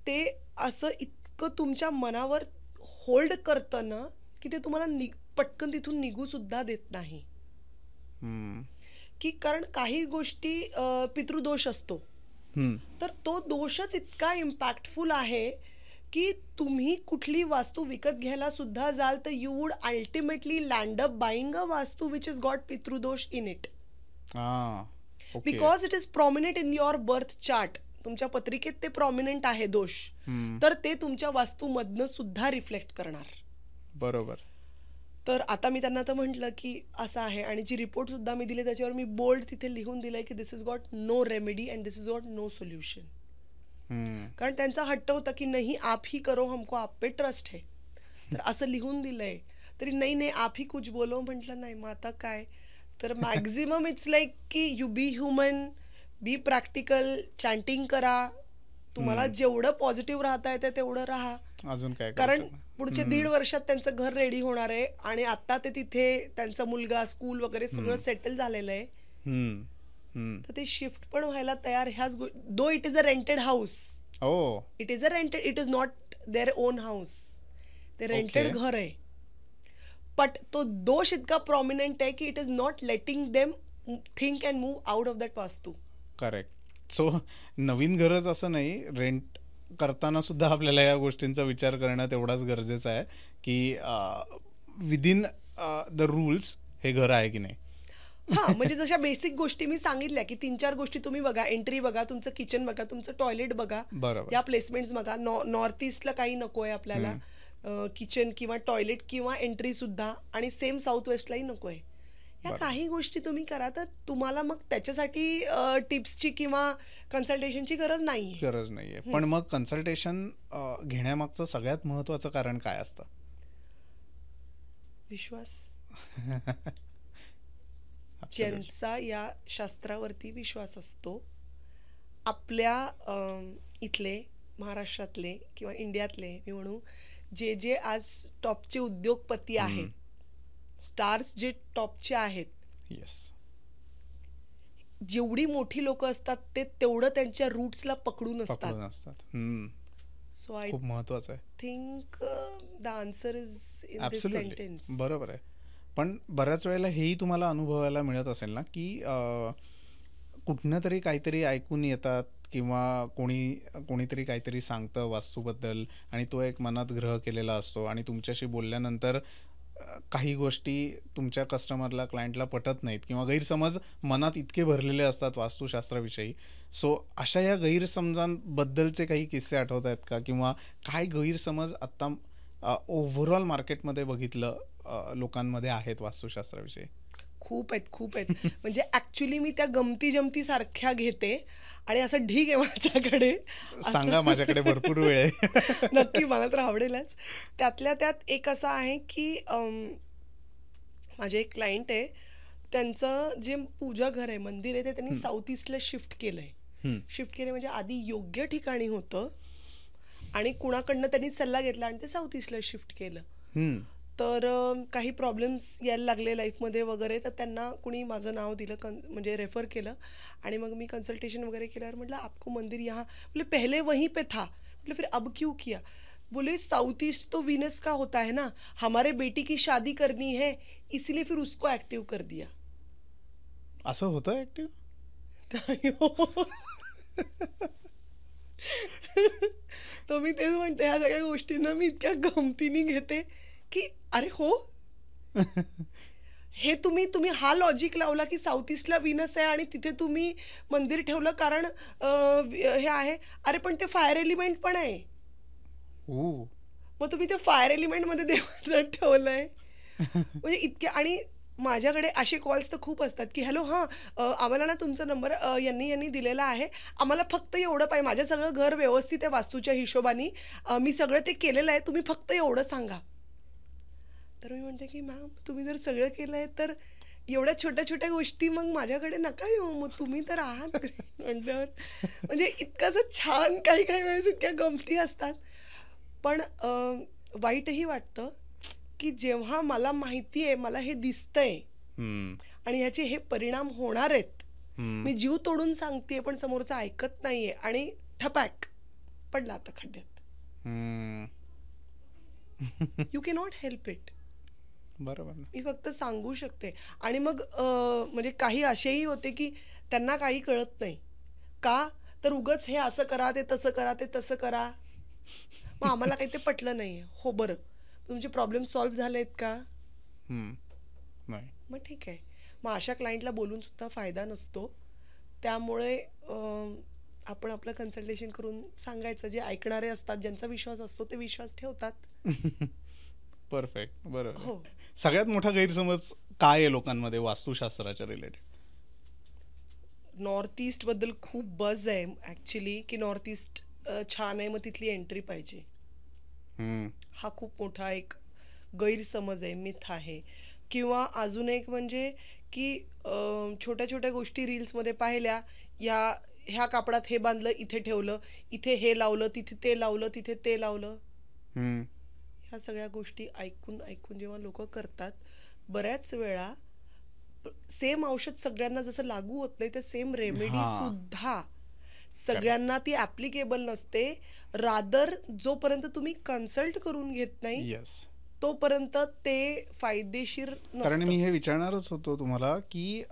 ते असं इतकं तुमच्या मनावर होल्ड करतं ना की ते तुम्हाला पटकन तिथून निघू सुद्धा देत नाही. की कारण काही गोष्टी पितृदोष असतो, तर तो दोषच इतका इम्पॅक्टफुल आहे की तुम्ही कुठली वास्तू विकत घ्यायला सुद्धा जाल तर you would ultimately land up buying a vastu which is got pitrudosh in it, because it is prominent in your birth chart. तुमच्या पत्रिकेत ते प्रॉमिनेंट आहे दोष, तर ते तुमच्या वास्तूमधनं सुद्धा रिफ्लेक्ट करणार. बरोबर. तर आता मी त्यांना तर म्हटलं की असं आहे, आणि जी रिपोर्ट सुद्धा मी दिली त्याच्यावर मी बोल्ड तिथे लिहून दिलंय की this is got no remedy and this is got no solution. कारण त्यांचा हट्ट होता की नाही आप ही करो, हमको आप पे ट्रस्ट है. तर असं लिहून दिलंय तरी नाही आप ही कुछ बोलो. म्हटलं नाही, मग आता काय. तर मॅक्झिमम इट्स लाईक की you be human, be practical, chanting करा, तुम्हाला जेवढं पॉझिटिव्ह राहता येते तेवढं राहा. अजून काय, कारण पुढच्या 1.5 वर्षात त्यांचं घर रेडी होणार आहे आणि आता ते तिथे त्यांचा मुलगा, स्कूल वगैरे सगळं सेटल झालेलं आहे. तर ते शिफ्ट पण व्हायला तयार. ह्याच though it is a rented house, it is a rented, it is not their own house, ते रेंटेड घर आहे. बट तो दोष इतका प्रॉमिनंट आहे की it is not letting them think and move out of that vastu. Correct. So नवीन घरच असं नाही, रेंट करताना सुद्धा आपल्याला या गोष्टींचा विचार करणं तेवढाच गरजेचं आहे की विदिन द रूल्स हे घर आहे की नाही. हा, म्हणजे जशा बेसिक गोष्टी मी सांगितल्या की 3-4 गोष्टी तुम्ही बघा, एंट्री बघा, तुमचं किचन बघा, तुमचं टॉयलेट बघा, या प्लेसमेंट्स बघा. नॉर्थ ईस्टला काही नको आहे आपल्याला, किचन किंवा टॉयलेट किंवा एंट्री सुद्धा, आणि सेम साऊथ वेस्टलाही नको आहे. या काही गोष्टी तुम्ही करा, तर तुम्हाला मग त्याच्यासाठी टिप्सची किंवा कन्सल्टेशनची गरज नाहीये. पण मग कन्सल्टेशन घेण्यामागचं सगळ्यात महत्वाचं कारण काय असतं? विश्वास. ज्यांचा या शास्त्रावरती विश्वास असतो, आपल्या इथले, महाराष्ट्रातले किंवा इंडियातले मी म्हणू, जे जे आज टॉपचे उद्योगपती आहेत, स्टार्स जे टॉपचे आहेत, येस, जेवढी मोठी लोक असतात ते तेवढं त्यांच्या रूट्सला पकडून पकडून असतात. असतात. सो आय खूप महत्वाचं आहे. Think the answer is in this absolutely sentence. बरोबर आहे. पण बऱ्याच वेळेला हेही तुम्हाला अनुभवायला मिळत असेल ना, की कुठनं तरी काहीतरी ऐकून येतात किंवा कोणीतरी काहीतरी सांगतं वास्तूबद्दल आणि तो एक मनात ग्रह केलेला असतो आणि तुमच्याशी बोलल्यानंतर काही गोष्टी तुमच्या कस्टमरला, क्लायंटला पटत नाहीत किंवा गैरसमज मनात इतके भरलेले असतात वास्तुशास्त्राविषयी. सो अशा या गैरसमजांबद्दलचे काही किस्से आठवत आहेत का, किंवा काय गैरसमज आत्ता ओव्हरऑल मार्केटमध्ये बघितलं लोकांमध्ये आहेत वास्तुशास्त्राविषयी? खूप आहेत. म्हणजे ऍक्च्युली मी त्या गमती जमती सारख्या घेते आणि असं ढीग आहे माझ्याकडे. सांगा, माझ्याकडे भरपूर वेळ आहे. नक्की, मला तर आवडेलच. त्यातल्या त्यात एक असं आहे की माझे एक क्लायंट आहे, त्यांचं जे पूजा घर आहे, मंदिर आहे, ते त्यांनी साऊथ ईस्टला शिफ्ट केलंय. म्हणजे आधी योग्य ठिकाणी होतं आणि कुणाकडनं त्यांनी सल्ला घेतला आणि ते साऊथ ईस्टला शिफ्ट केलं. तर काही प्रॉब्लेम्स यायला लागले लाईफमध्ये वगैरे, तर त्यांना कुणी माझं नाव दिलं, म्हणजे रेफर केलं आणि मग मी कन्सल्टेशन वगैरे केल्यावर म्हटलं आपको मंदिर यहाँ, बोले पहले वहीं पे था, मतलब फिर अब क्यों किया? बोले साउथ ईस्ट तो वीनस का होता है ना, हमारे बेटी की शादी करनी है इसलिए फिर उसको ऍक्टिव्ह कर दिया. असं होतं ऍक्टिव्ह? तो मी तेच म्हणते, ह्या सगळ्या गोष्टींना मी इतक्या गमतीने घेते की अरे हो, हे तुम्ही हा लॉजिक लावला की साऊथ ईस्टला वीनस आहे आणि तिथे तुम्ही मंदिर ठेवलं कारण हे आहे. अरे पण ते फायर एलिमेंट पण आहे, मग तुम्ही ते फायर एलिमेंट मध्ये देवाला ठेवलंय. म्हणजे इतके. आणि माझ्याकडे असे कॉल्स तर खूप असतात की हॅलो, हां आम्हाला ना तुमचा नंबर यांनी दिलेला आहे, आम्हाला फक्त एवढं पाहिजे, माझं सगळं घर व्यवस्थित आहे वास्तूच्या हिशोबाने, मी सगळं ते केलेलं आहे, तुम्ही फक्त एवढं सांगा. तर मी म्हणते की मॅम, तुम्ही जर सगळं केलं आहे तर एवढ्या छोट्या छोट्या गोष्टी मग माझ्याकडे नका येऊ, मग तुम्ही तर आहात म्हटल्यावर. म्हणजे इतकंसं छान, काही वेळेस इतक्या गमती असतात. पण वाईटही वाटतं की जेव्हा मला माहिती आहे, मला हे दिसतंय आणि ह्याचे हे परिणाम होणार आहेत, मी जीव तोडून सांगतेय पण समोरचं ऐकत नाहीये आणि ठपॅक पडला आता खड्ड्यात. You cannot help it. बरोबर, मी फक्त सांगू शकते. आणि मग म्हणजे काही असेही होते की त्यांना काही कळत नाही का, तर उगाच हे असं करा, ते तसं करा, ते तसं करा. मग आम्हाला काही ते पटलं नाही. हो बरं, तुमचे प्रॉब्लेम सॉल्व्ह झालेत का? मग ठीक आहे. मग अशा क्लायंटला बोलून सुद्धा फायदा नसतो. त्यामुळे आपण आपलं कन्सल्टेशन करून सांगायचं. जे ऐकणारे असतात, ज्यांचा विश्वास असतो, ते विश्वास ठेवतात. परफेक्ट, बरोबर. हो. सगळ्यात मोठा गैरसमज काय आहे लोकांमध्ये वास्तुशास्त्राच्या रिलेटेड? नॉर्थ ईस्ट बद्दल खूप बज आहे ऍक्च्युली, की नॉर्थ ईस्ट छान आहे, मग तिथली एंट्री पाहिजे. हा खूप मोठा एक गैरसमज आहे, मिथ आहे. किंवा अजून एक म्हणजे की छोट्या छोट्या गोष्टी रील्समध्ये पाहिल्या, ह्या कापडात हे बांधलं, इथे ठेवलं, इथे हे लावलं, तिथे ते लावलं, तिथे ते लावलं. ह्या सगळ्या गोष्टी ऐकून जेव्हा लोक करतात, बऱ्याच वेळा सेम औषध सगळ्यांना जसं लागू होत नाही, तर सेम रेमेडी सुद्धा सगळ्यांना ती ऍप्लिकेबल नसते. रादर जोपर्यंत तुम्ही कन्सल्ट करून घेत नाही, तोपर्यंत ते फायदेशीर नसतं. कारण मी हे विचारणारच होतो तुम्हाला की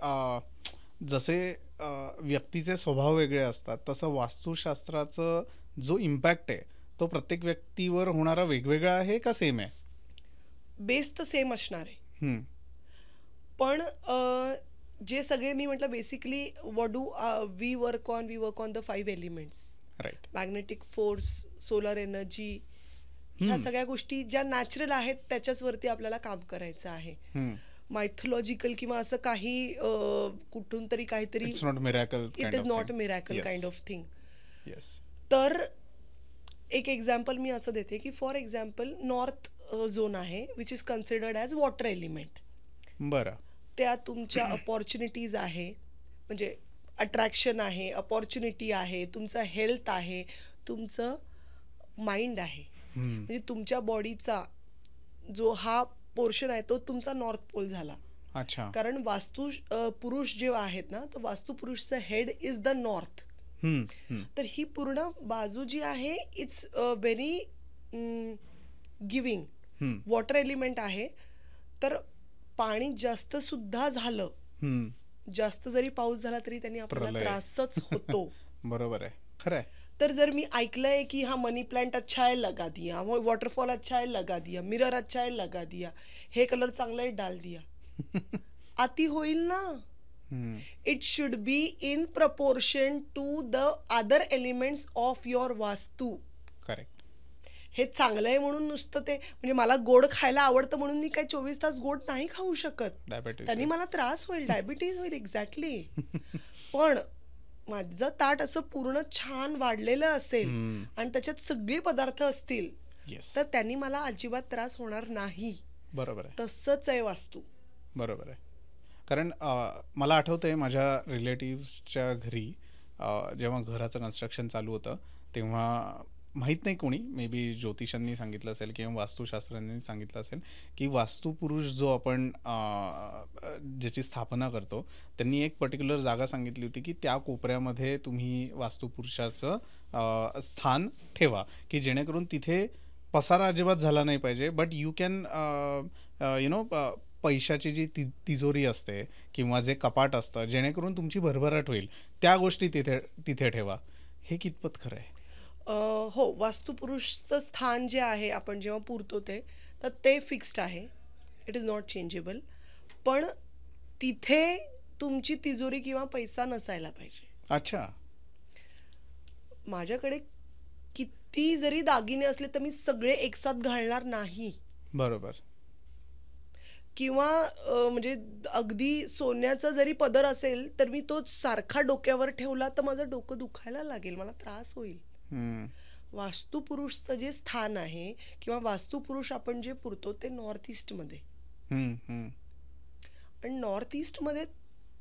जसे व्यक्तीचे स्वभाव वेगळे असतात, तसं वास्तुशास्त्राचं जो इम्पॅक्ट आहे तो प्रत्येक व्यक्तीवर होणारा वेगवेगळा आहे का सेम आहे? बेस तर सेम असणार आहे, पण जे सगळे मी म्हटलं basically what do we work on the 5 elements, right. Magnetic force, solar energy, ह्या सगळ्या गोष्टी ज्या नॅचरल आहेत त्याच्याच वरती आपल्याला काम करायचं आहे. मायथॉलॉजिकल किंवा असं काही कुठून तरी काहीतरी, it is not miracle kind of thing. Yes. तर एक एक्झाम्पल मी असं देते की फॉर एक्झाम्पल नॉर्थ झोन आहे which is considered as water element. बरं. त्या तुमच्या अपॉर्च्युनिटीज आहे, म्हणजे अट्रॅक्शन आहे, अपॉर्च्युनिटी आहे, तुमचं हेल्थ आहे, तुमचं माइंड आहे. म्हणजे तुमच्या बॉडीचा जो हा पोर्शन आहे तो तुमचा नॉर्थ पोल झाला. अच्छा. कारण वास्तू पुरुष जे आहेत ना, तर वास्तू पुरुषचं हेड इज द नॉर्थ. तर ही पूर्ण बाजू जी आहे it's very giving. Water element आहे, तर पाणी जास्त सुद्धा झालं, जास्त जरी पाऊस झाला तरी त्यांनी आपल्याला त्रासच होतो. बरोबर आहे, खरं आहे. तर जर मी ऐकलंय की हा मनी प्लांट अच्छा है लगा दिया, वॉटरफॉल अच्छा है लगा दिया, मिरर अच्छा है लगा दिया, हे कलर चांगला आहे डाल दिया, अति होईल ना. It should be in proportion to the other elements of your vastu. Correct. हे चांगलं आहे म्हणून नुसतं ते, म्हणजे मला गोड खायला आवडतं म्हणून मी काय 24 तास गोड नाही खाऊ शकत, त्यांनी मला त्रास होईल, डायबिटीज होईल. एक्झॅक्टली. पण माझं ताट असं पूर्ण छान वाढलेलं असेल आणि त्याच्यात सगळे पदार्थ असतील तर त्यांनी मला अजिबात त्रास होणार नाही. बरोबर आहे. तसंच आहे वास्तू. बरोबर आहे. कारण मला आठवतंय माझ्या रिलेटिव्सच्या घरी जेव्हा घराचं कन्स्ट्रक्शन चालू होतं तेव्हा माहीत नाही कोणी, मे बी ज्योतिषांनी सांगितलं असेल किंवा वास्तुशास्त्रांनी सांगितलं असेल की वास्तुपुरुष जो आपण ज्याची स्थापना करतो त्यांनी एक पर्टिक्युलर जागा सांगितली होती की त्या कोपऱ्यामध्ये तुम्ही वास्तुपुरुषाचं स्थान ठेवा की जेणेकरून तिथे पसारा अजिबात झाला नाही पाहिजे, बट यू कॅन पैशाची जी तिजोरी असते किंवा जे कपाट असतं जेणेकरून तुमची भरभराट होईल, त्या गोष्टी तिथे ठेवा. हे कितपत खरं आहे? हो, वास्तुपुरुषचं स्थान जे आहे आपण जेव्हा पुरतो तर ते फिक्स्ड आहे, इट इज नॉट चेंजेबल. पण तिथे तुमची तिजोरी किंवा पैसा नसायला पाहिजे. अच्छा. माझ्याकडे किती जरी दागिने असले तर मी सगळे एकसाथ घालणार नाही. बरोबर. किंवा म्हणजे अगदी सोन्याचा जरी पदर असेल तर मी तो सारखा डोक्यावर ठेवला तर माझं डोकं दुखायला लागेल, मला त्रास होईल. वास्तुपुरुषचं जे स्थान आहे किंवा वास्तुपुरुष आपण जे पुरतो ते नॉर्थ ईस्ट मध्ये, आणि नॉर्थ ईस्ट मध्ये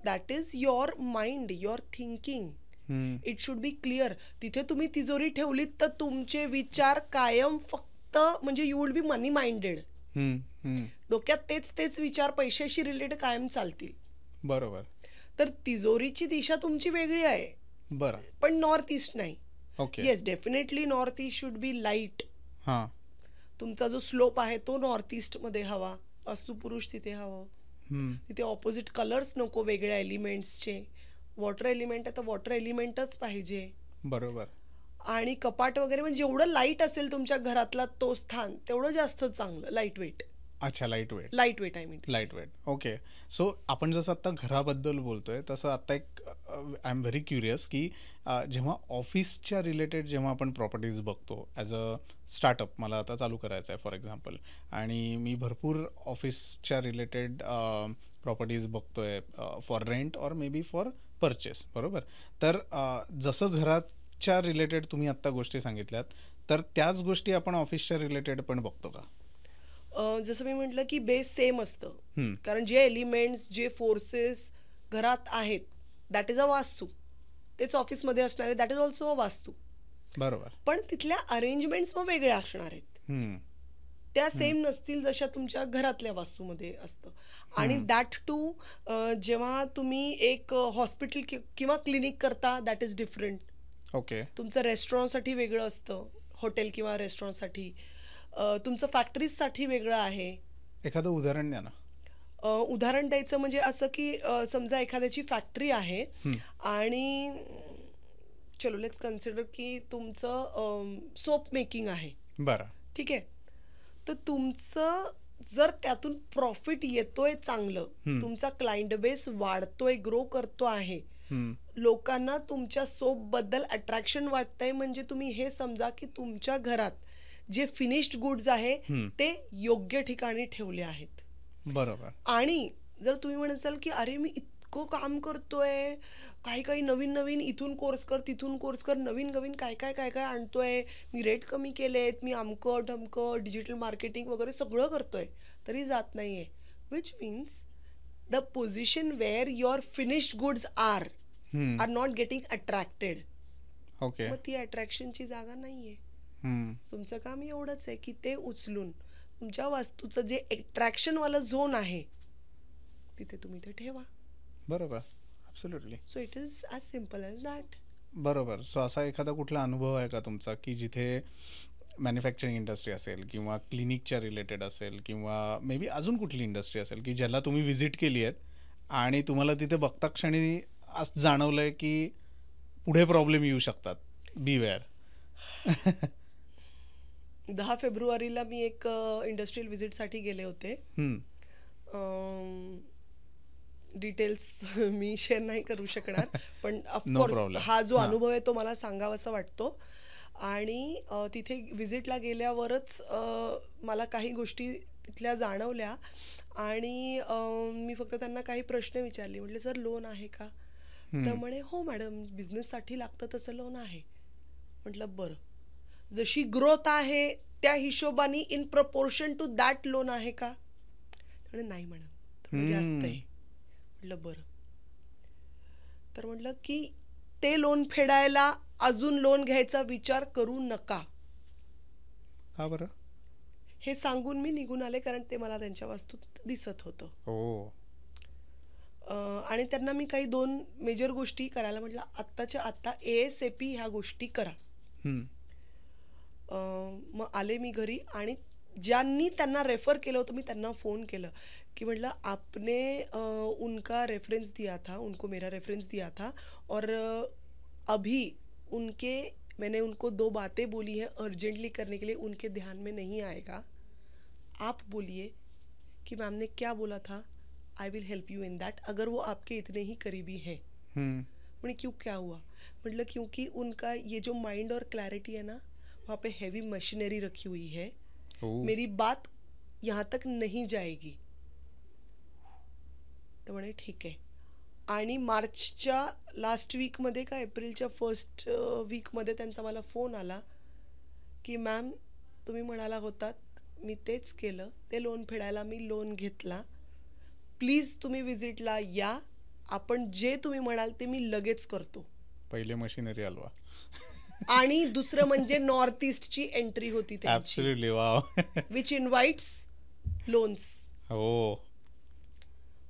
that is your mind, your thinking. It should B clear. तिथे तुम्ही तिजोरी ठेवलीत तर तुमचे विचार कायम फक्त म्हणजे you will be money minded. डोक्यात तेच विचार पैशाशी रिलेटेड कायम चालतील. बरोबर. तर तिजोरीची दिशा तुमची वेगळी आहे, बरं, पण नॉर्थ ईस्ट नाही. Okay. Yes, definitely north east should be light. हां. तुमचा जो स्लोप आहे तो नॉर्थ ईस्ट मध्ये हवा, वास्तुपुरुष तिथे हवं. तिथे ऑपोजिट कलर्स नको वेगळ्या एलिमेंट्सचे. वॉटर एलिमेंट आहे तर वॉटर एलिमेंटच पाहिजे. बरोबर. आणि कपाट वगैरे म्हणजे जेवढं लाईट असेल तुमच्या घरातला तो स्थान तेवढं जास्त चांगलं. Light weight. अच्छा, light weight. Light weight I mean. Light weight. Okay. So आपण जसं आता घराबद्दल बोलतोय तसं आता एक आय एम व्हेरी क्युरियस की जेव्हा ऑफिसच्या रिलेटेड जेव्हा आपण प्रॉपर्टीज बघतो ॲज अ स्टार्टअप, मला आता चालू करायचं आहे फॉर एक्झाम्पल, आणि मी भरपूर ऑफिसच्या रिलेटेड प्रॉपर्टीज बघतोय फॉर रेंट और मे बी फॉर परचेस. बरोबर. तर जसं घराच्या रिलेटेड तुम्ही आत्ता गोष्टी सांगितल्यात तर त्याच गोष्टी आपण ऑफिसच्या रिलेटेड पण बघतो का? जसं मी म्हटलं की बेस सेम असतं, कारण जे एलिमेंट्स जे फोर्सेस घरात आहेत दॅट इज अ वास्तू, तेच ऑफिसमध्ये असणार आहे, दॅट इज ऑल्सो अ वास्तू. बरोबर. पण तिथल्या अरेंजमेंट्स मग वेगळ्या असणार आहेत, त्या सेम नसतील जशा तुमच्या घरातल्या वास्तूमध्ये असतं. आणि दॅट टू जेव्हा तुम्ही एक हॉस्पिटल किंवा क्लिनिक करता दॅट इज डिफरंट. ओके. तुमचं रेस्टॉरंटसाठी वेगळं असतं, हॉटेल किंवा रेस्टॉरंटसाठी. तुमचं फॅक्टरीजसाठी वेगळं आहे. एखादं उदाहरण द्या ना. उदाहरण द्यायचं म्हणजे असं की समजा एखाद्याची फॅक्टरी आहे आणि चलो लेट्स कन्सिडर की तुमचं सोप मेकिंग आहे. बरं. ठीक आहे. तर तुमचं जर त्यातून प्रॉफिट येतोय चांगलं, तुमचा क्लायंट बेस वाढतोय, ग्रो करतो आहे, लोकांना तुमच्या सोप बद्दल अट्रॅक्शन वाटतंय, म्हणजे तुम्ही हे समजा की तुमच्या घरात जे फिनिश्ड गुड्स आहे ते योग्य ठिकाणी ठेवले आहेत. बरोबर. आणि जर तुम्ही म्हणाल की अरे मी इतकं काम करतोय, काही नवीन नवीन इथून कोर्स कर तिथून कोर्स कर, नवीन नवीन काय काय आणतोय, मी रेट कमी केलेत, मी अमकं ढमकं डिजिटल मार्केटिंग वगैरे सगळं करतोय, तरी जात नाहीये, which means the position where your finished goods are not getting attracted. Okay. मग ती अट्रॅक्शनची जागा नाहीये. तुमचं काम एवढंच आहे की ते उचलून तुमच्या वस्तूचं जे अट्रॅक्शन वाला झोन आहे तिथे तुम्ही ते ठेवा. बरोबर. Absolutely. So it is as simple as that. बरोबर. सो असा एखादा कुठला अनुभव आहे का तुमचा की जिथे मॅन्युफॅक्चरिंग इंडस्ट्री असेल किंवा क्लिनिकच्या रिलेटेड असेल किंवा मे बी अजून कुठली इंडस्ट्री असेल की ज्याला तुम्ही व्हिजिट केली आहेत आणि तुम्हाला तिथे बघता क्षणी असं जाणवलं आहे की पुढे प्रॉब्लेम येऊ शकतात, बी वेअर? 10 फेब्रुवारीला मी एक इंडस्ट्रियल व्हिजिटसाठी गेले होते. डिटेल्स मी शेअर नाही करू शकणार, पण ऑफकोर्स हा जो अनुभव आहे तो मला सांगावासा वाटतो. आणि तिथे व्हिजिटला गेल्यावरच मला काही गोष्टी तिथल्या जाणवल्या आणि मी फक्त त्यांना काही प्रश्न विचारले. म्हटले सर लोन आहे का? तर म्हणे हो मॅडम, बिझनेससाठी लागतं तसं लोन आहे. म्हटलं बरं, जशी ग्रोथ आहे त्या हिशोबाने in proportion to that loan आहे का? म्हणे नाही मॅडम, थोडं जास्त आहे. म्हटलं बरं. तर म्हटलं की ते लोन फेडायला अजून लोन घ्यायचा विचार करू नका. का बरं? हे सांगून मी निघून आले, कारण ते मला त्यांच्या वास्तूत दिसत होतं. आणि त्यांना मी काही 2 मेजर गोष्टी करायला म्हटलं. आत्ताच्या आत्ता ASAP ह्या गोष्टी करा. मग आले मी घरी आणि ज्यांनी त्यांना रेफर केलं होतं मी त्यांना फोन केलं की म्हटलं आपने उनका रेफरेंस दिया था, उनको मेरा रेफरेंस दिया था और अभी मैंने उनको 2 बातें बोली हैं अर्जेंटली करने के लिए, उनके ध्यान में नहीं आएगा. आप बोलिए कि मैम ने क्या बोला था, I will help you in that, अगर वो आपके इतने ही करीबी हैं. मैंने क्यों, क्या हुआ? मतलब क्योंकि उनका ये जो माइंड और क्लैरिटी है ना, वहाँ पे हैवी मशीनरी रखी हुई है. मेरी बात यहाँ तक नहीं जाएगी. तर म्हणे ठीक आहे. आणि मार्चच्या लास्ट वीकमध्ये का एप्रिलच्या फर्स्ट वीकमध्ये त्यांचा मला फोन आला की मॅम तुम्ही म्हणाला होतात, मी तेच केलं, ते लोन फेडायला मी लोन घेतला, प्लीज तुम्ही व्हिजिटला या, आपण जे तुम्ही म्हणाल ते मी लगेच करतो. पहिले मशिनरी हलवा. आणि दुसरं म्हणजे नॉर्थ ईस्टची एंट्री होती त्यांची, विच इन्व्हाइट्स लोन्स. हो.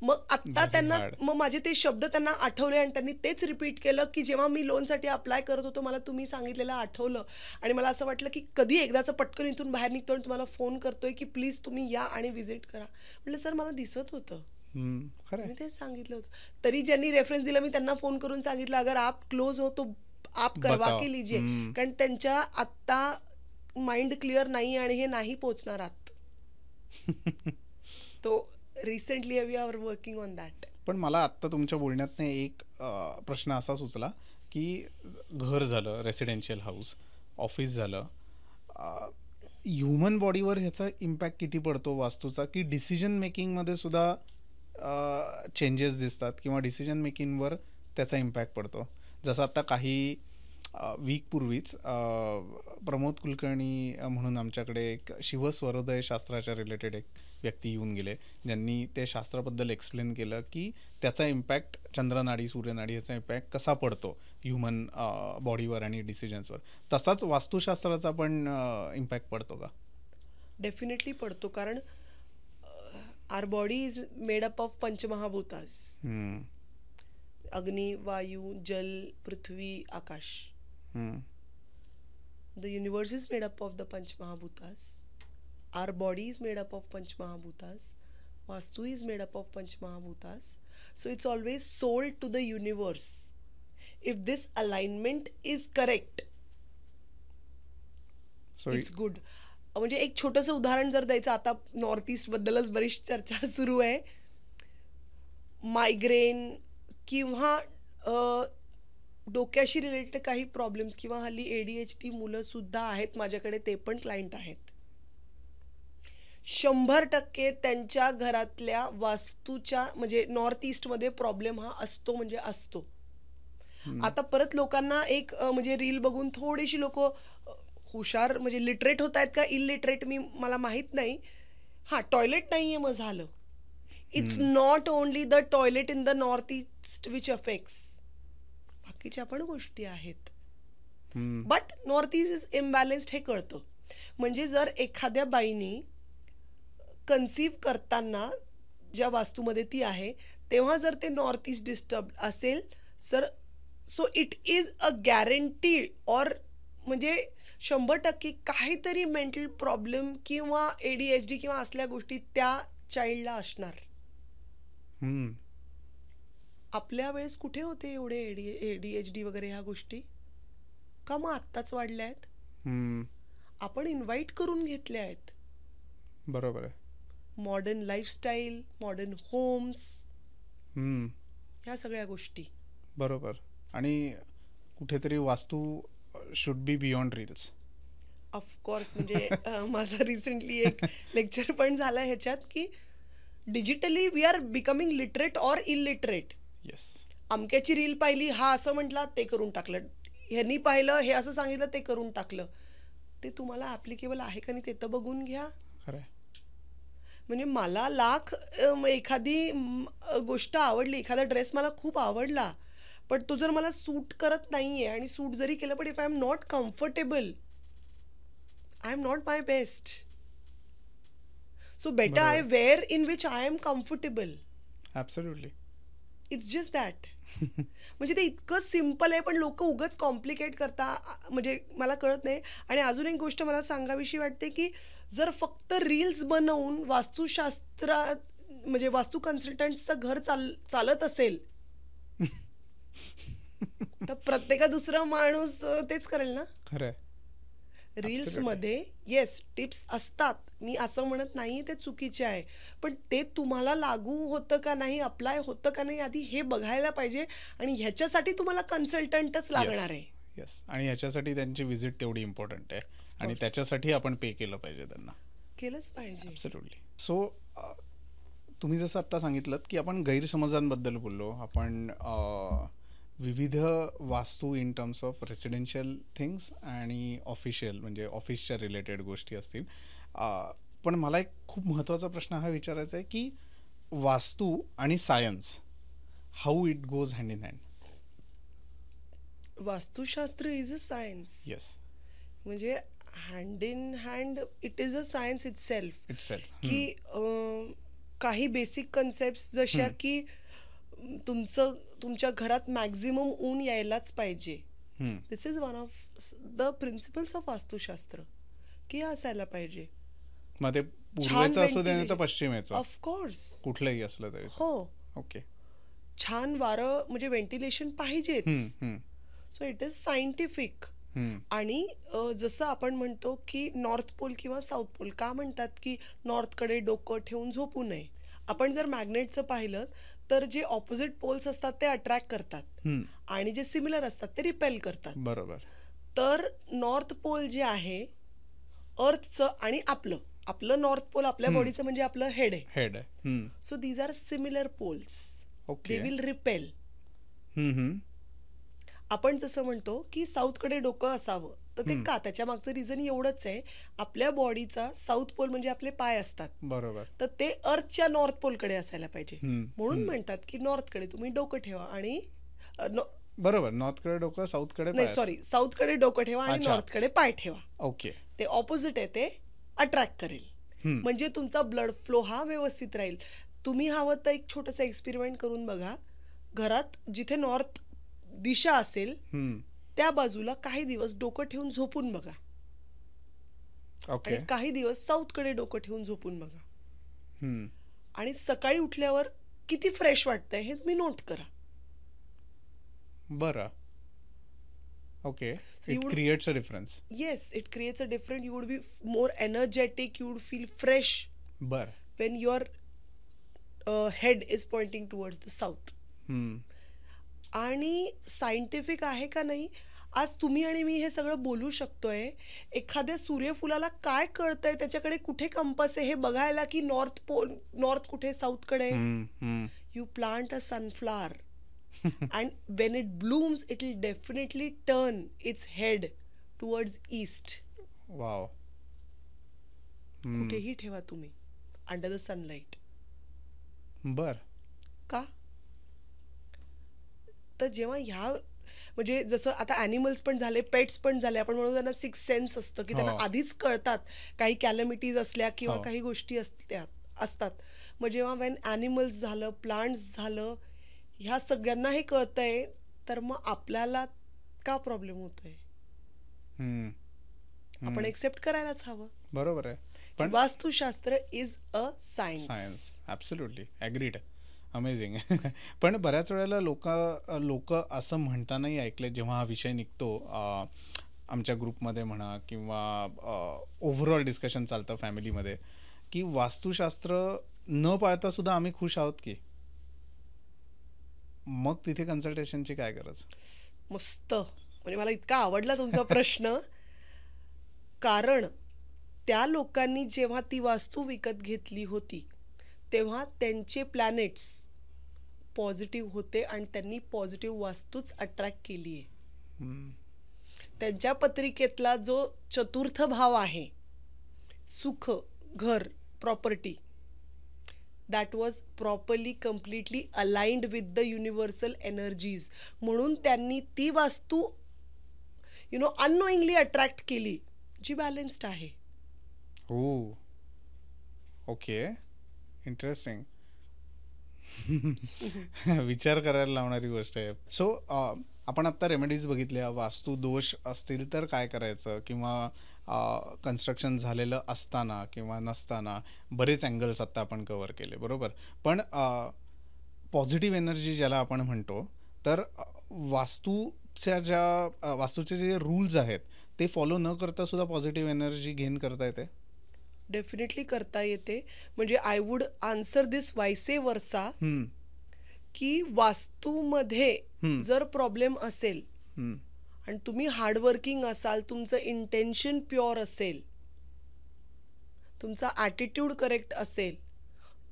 मग आत्ता त्यांना, मग माझे ते शब्द त्यांना आठवले आणि त्यांनी तेच रिपीट केलं की जेव्हा मी लोनसाठी अप्लाय करत होतो मला तुम्ही सांगितलेलं आठवलं आणि मला असं वाटलं की कधी एकदाचं पटकन इथून बाहेर निघतो आणि तुम्हाला फोन करतोय की प्लीज तुम्ही या आणि व्हिजिट करा. म्हटलं सर मला दिसत होतं, मी तेच सांगितलं होतं. तरी ज्यांनी रेफरन्स दिला मी त्यांना फोन करून सांगितलं अगर आप क्लोज हो तो आप करवा के लीजिए, कारण त्यांच्या आत्ता माइंड क्लिअर नाही आणि हे नाही पोचणार आत. तो recently we are working on that. पण मला आत्ता तुमच्या बोलण्यातनं एक प्रश्न असा सुचला की घर झालं, रेसिडेन्शियल हाऊस, ऑफिस झालं, ह्युमन बॉडीवर ह्याचा इम्पॅक्ट किती पडतो वास्तूचा, की डिसिजन मेकिंगमध्ये सुद्धा चेंजेस दिसतात किंवा डिसिजन मेकिंगवर त्याचा इम्पॅक्ट पडतो. जसं आत्ता काही वीक पूर्वीच प्रमोद कुलकर्णी म्हणून आमच्याकडे एक शिवस्वरोदय शास्त्राच्या रिलेटेड एक व्यक्ती येऊन गेले, ज्यांनी ते शास्त्राबद्दल एक्सप्लेन केलं की त्याचा इम्पॅक्ट चंद्रनाडी, सूर्यनाडी ह्याचा इम्पॅक्ट कसा पडतो ह्युमन बॉडीवर आणि डिसिजन्सवर. तसाच वास्तुशास्त्राचा पण इम्पॅक्ट पडतो का? डेफिनेटली पडतो, कारण our body is made up of panchamahabhutas. अग्नि, वायू, जल, पृथ्वी, आकाश. The universe is made up of the Panchmahabhutas. Our body is made up of Panchmahabhutas. Vastu is made up of Panchmahabhutas. So it's always sold to the universe. If this alignment is correct, so it's good. म्हणजे एक छोटंसं उदाहरण जर द्यायचं, आता नॉर्थ ईस्ट बद्दलच बरीच चर्चा सुरू आहे. मायग्रेन किंवा डोक्याशी रिलेटेड काही प्रॉब्लेम्स किंवा हल्ली ADHD मुलं सुद्धा आहेत माझ्याकडे, ते पण क्लायंट आहेत. 100% त्यांच्या घरातल्या वास्तूच्या म्हणजे नॉर्थ ईस्टमध्ये प्रॉब्लेम हा असतो म्हणजे असतो. आता परत लोकांना एक म्हणजे रील बघून थोडीशी लोक हुशार म्हणजे लिटरेट होत आहेत का इलिटरेट मला माहीत नाही. हां, टॉयलेट नाही आहे मग झालं, it's not only the toilet in the north east which affects, बाकीच्या पण गोष्टी आहेत. बट नॉर्थ ईस्ट इज इम्बॅलन्स्ड हे कळतं. म्हणजे जर एखाद्या बाईनी कन्सीव्ह करताना ज्या वास्तूमध्ये ती आहे तेव्हा जर ते नॉर्थ ईस्ट डिस्टर्ब असेल so it is a guarantee or म्हणजे 100% काहीतरी मेंटल प्रॉब्लेम किंवा ADHD किंवा असल्या गोष्टी त्या चाइल्डला असणार. आपल्या वेळेस कुठे होते एवढे ADHD वगैरे ह्या गोष्टी? का मग आत्ताच वाढल्या आहेत? आपण इन्व्हाइट करून घेतल्या आहेत. बरोबर आहे. मॉडर्न लाईफस्टाईल, मॉडर्न होम्स, ह्या सगळ्या गोष्टी. बरोबर. आणि कुठेतरी vastu should be beyond reels. Of course. म्हणजे माझा रिसेंटली एक लेक्चर पण झाला ह्याच्यात की digitally we are becoming literate or illiterate. Yes. अमक्याची रील पाहिली, हा असं म्हटला, ते करून टाकलं. ह्यांनी पाहिलं, हे असं सांगितलं, ते करून टाकलं. ते तुम्हाला ऍप्लिकेबल आहे का नाही ते तर बघून घ्या. खरं. म्हणजे मला एखादी गोष्ट आवडली, एखादा ड्रेस मला खूप आवडला, पण तो जर मला सूट करत नाहीये आणि सूट जरी केलं, पण if I am not comfortable, I am not my best. So better I wear in which I am comfortable. Absolutely. It's just that. म्हणजे ते इतकं सिम्पल आहे, पण लोक उगाच कॉम्प्लिकेट करता. म्हणजे मला कळत नाही. आणि अजून एक गोष्ट मला सांगावीशी वाटते की जर फक्त रील्स बनवून वास्तुशास्त्रात म्हणजे वास्तू कन्सल्टंट्सचं घर चालत असेल तर प्रत्येका दुसरा माणूस तेच करेल ना. खरं. रील्स मध्ये येस टिप्स असतात, मी असं म्हणत नाही ते चुकीचे आहे, पण ते तुम्हाला लागू होतं का नाही, अप्लाय होतं का नाही, आधी हे बघायला पाहिजे. आणि ह्याच्यासाठी तुम्हाला कन्सल्टंटच लागणार आहे. येस. आणि ह्याच्यासाठी त्यांची व्हिजिट तेवढी इम्पॉर्टंट आहे आणि त्याच्यासाठी आपण पे केलं पाहिजे, त्यांना केलंच पाहिजे. ॲब्सोल्युटली. सो तुम्ही जसं आत्ता सांगितलं की आपण गैरसमजांबद्दल बोललो, आपण विविध वास्तू in terms of residential things आणि ऑफिशियल म्हणजे ऑफिसच्या रिलेटेड गोष्टी असतील. पण मला एक खूप महत्त्वाचा प्रश्न हा विचारायचा आहे की वास्तू आणि science, how it goes hand in hand. Vastushastra is a science. Yes. म्हणजे hand in hand it is a science itself. की काही बेसिक कन्सेप्ट जशा की तुमच्या घरात मॅक्झिमम ऊन यायलाच पाहिजे. This is one of the principles of vastushastra की असायला पाहिजे. मग ते पूर्वेचं असू दे तर पश्चिमेचं, ऑफकोर्स कुठलंही असलं तरी. हो. ओके. छान वारं म्हणजे व्हेंटिलेशन पाहिजेच. So it is scientific. आणि जसं आपण म्हणतो की नॉर्थ पोल किंवा साऊथ पोल का म्हणतात की नॉर्थकडे डोकं ठेवून झोपू नये. आपण जर मॅग्नेटचं पाहिलं तर जे ऑपोजिट पोल्स असतात ते अट्रॅक्ट करतात आणि जे सिमिलर असतात ते रिपेल करतात. बरोबर. तर नॉर्थ पोल जे आहे अर्थचं आणि आपलं नॉर्थ पोल आपल्या बॉडीचं म्हणजे आपलं हेड आहे. So these are similar poles. They will repel. आपण जसं म्हणतो की साऊथकडे डोकं असावं, तर ते का, त्याच्या मागचं रिझन एवढंच आहे, आपल्या बॉडीचा साऊथ पोल म्हणजे आपले पाय असतात. बरोबर. तर ते अर्थच्या नॉर्थ पोलकडे असायला पाहिजे. म्हणून म्हणतात की नॉर्थकडे तुम्ही डोकं ठेवा आणि बरोबर, नॉर्थकडे डोकं, साऊथकडे नाही, सॉरी, साऊथकडे डोकं ठेवा आणि नॉर्थकडे पाय ठेवा. ओके. ते ऑपोजिट आहे, ते अट्रॅक्ट करेल. म्हणजे तुमचा ब्लड फ्लो हा व्यवस्थित राहील. तुम्ही हवं तर एक छोटंसं एक्सपेरिमेंट करून बघा. घरात जिथे नॉर्थ दिशा असेल त्या बाजूला काही दिवस डोकं ठेवून झोपून बघा. आणि काही दिवस साऊथकडे डोकं ठेवून झोपून बघा. आणि सकाळी उठल्यावर किती फ्रेश वाटतंय हे तुम्ही नोट करा. बरं. Okay. It creates a difference. Yes, it creates a difference. You would be more energetic, you would feel fresh. बरं. When your head is pointing towards the south. आणि सायंटिफिक आहे का नाही, आज तुम्ही आणि मी हे सगळं बोलू शकतोय. एखाद्या सूर्यफुलाला काय कळतंय, त्याच्याकडे कुठे कंपास आहे हे बघायला की नॉर्थ कुठे, साऊथकडे. You plant a sunflower and when it blooms it will definitely turn its head towards east. Wow. कुठेही ठेवा तुम्ही under the sunlight. बर. का? तर जेव्हा म्हणजे जसं आता ॲनिमल्स पण झाले, पेट्स पण झाले, आपण म्हणू त्यांना 6 सेन्स असतं की त्यांना आधीच कळतात काही कॅलॅमिटीज असल्या किंवा काही गोष्टी असतात. मग जेव्हा वेन ॲनिमल्स झालं, प्लांट्स झालं, ह्या सगळ्यांना हे कळतंय, तर मग आपल्याला का प्रॉब्लेम होतोय? आपण एक्सेप्ट करायलाच हवं. बरोबर आहे. पण vastushastra is a science. Absolutely agreed. Amazing. पण बऱ्याच वेळेला लोक असं म्हणतानाही ऐकले जेव्हा हा विषय निघतो आमच्या ग्रुपमध्ये म्हणा किंवा ओव्हरऑल डिस्कशन चालतं फॅमिलीमध्ये, की वास्तुशास्त्र न पाळता सुद्धा आम्ही खुश आहोत की, मग तिथे कन्सल्टेशनची काय गरज? मस्त. म्हणजे मला इतका आवडला तुमचा प्रश्न, कारण त्या लोकांनी जेव्हा ती वास्तू विकत घेतली होती तेव्हा त्यांचे प्लॅनेट्स पॉझिटिव्ह होते आणि त्यांनी पॉझिटिव्ह वास्तूच अट्रॅक्ट केली आहे. त्यांच्या पत्रिकेतला जो चतुर्थ भाव आहे, सुख, घर, property, that was properly completely aligned with the universal energies. म्हणून त्यांनी ती वास्तू अननोईंगली अट्रॅक्ट केली जी बॅलन्स्ड आहे. हो, ओके, इंटरेस्टिंग. विचार करायला लावणारी गोष्ट आहे. सो आपण आत्ता रेमेडीज बघितल्या. वास्तू दोष असतील तर काय करायचं, किंवा कन्स्ट्रक्शन झालेलं असताना किंवा नसताना बरेच अँगल्स आत्ता आपण कव्हर केले, बरोबर. पण पॉझिटिव्ह एनर्जी ज्याला आपण म्हणतो, तर वास्तूचे जे रूल्स आहेत ते फॉलो न करता सुद्धा पॉझिटिव्ह एनर्जी गेन करता येते. डेफिनेटली करता येते. म्हणजे आय वुड आन्सर दिस वायसे वर्सा, की वास्तूमध्ये जर प्रॉब्लेम असेल आणि तुम्ही हार्डवर्किंग असाल, तुमचं इंटेन्शन प्युअर असेल, तुमचा ॲटिट्यूड करेक्ट असेल,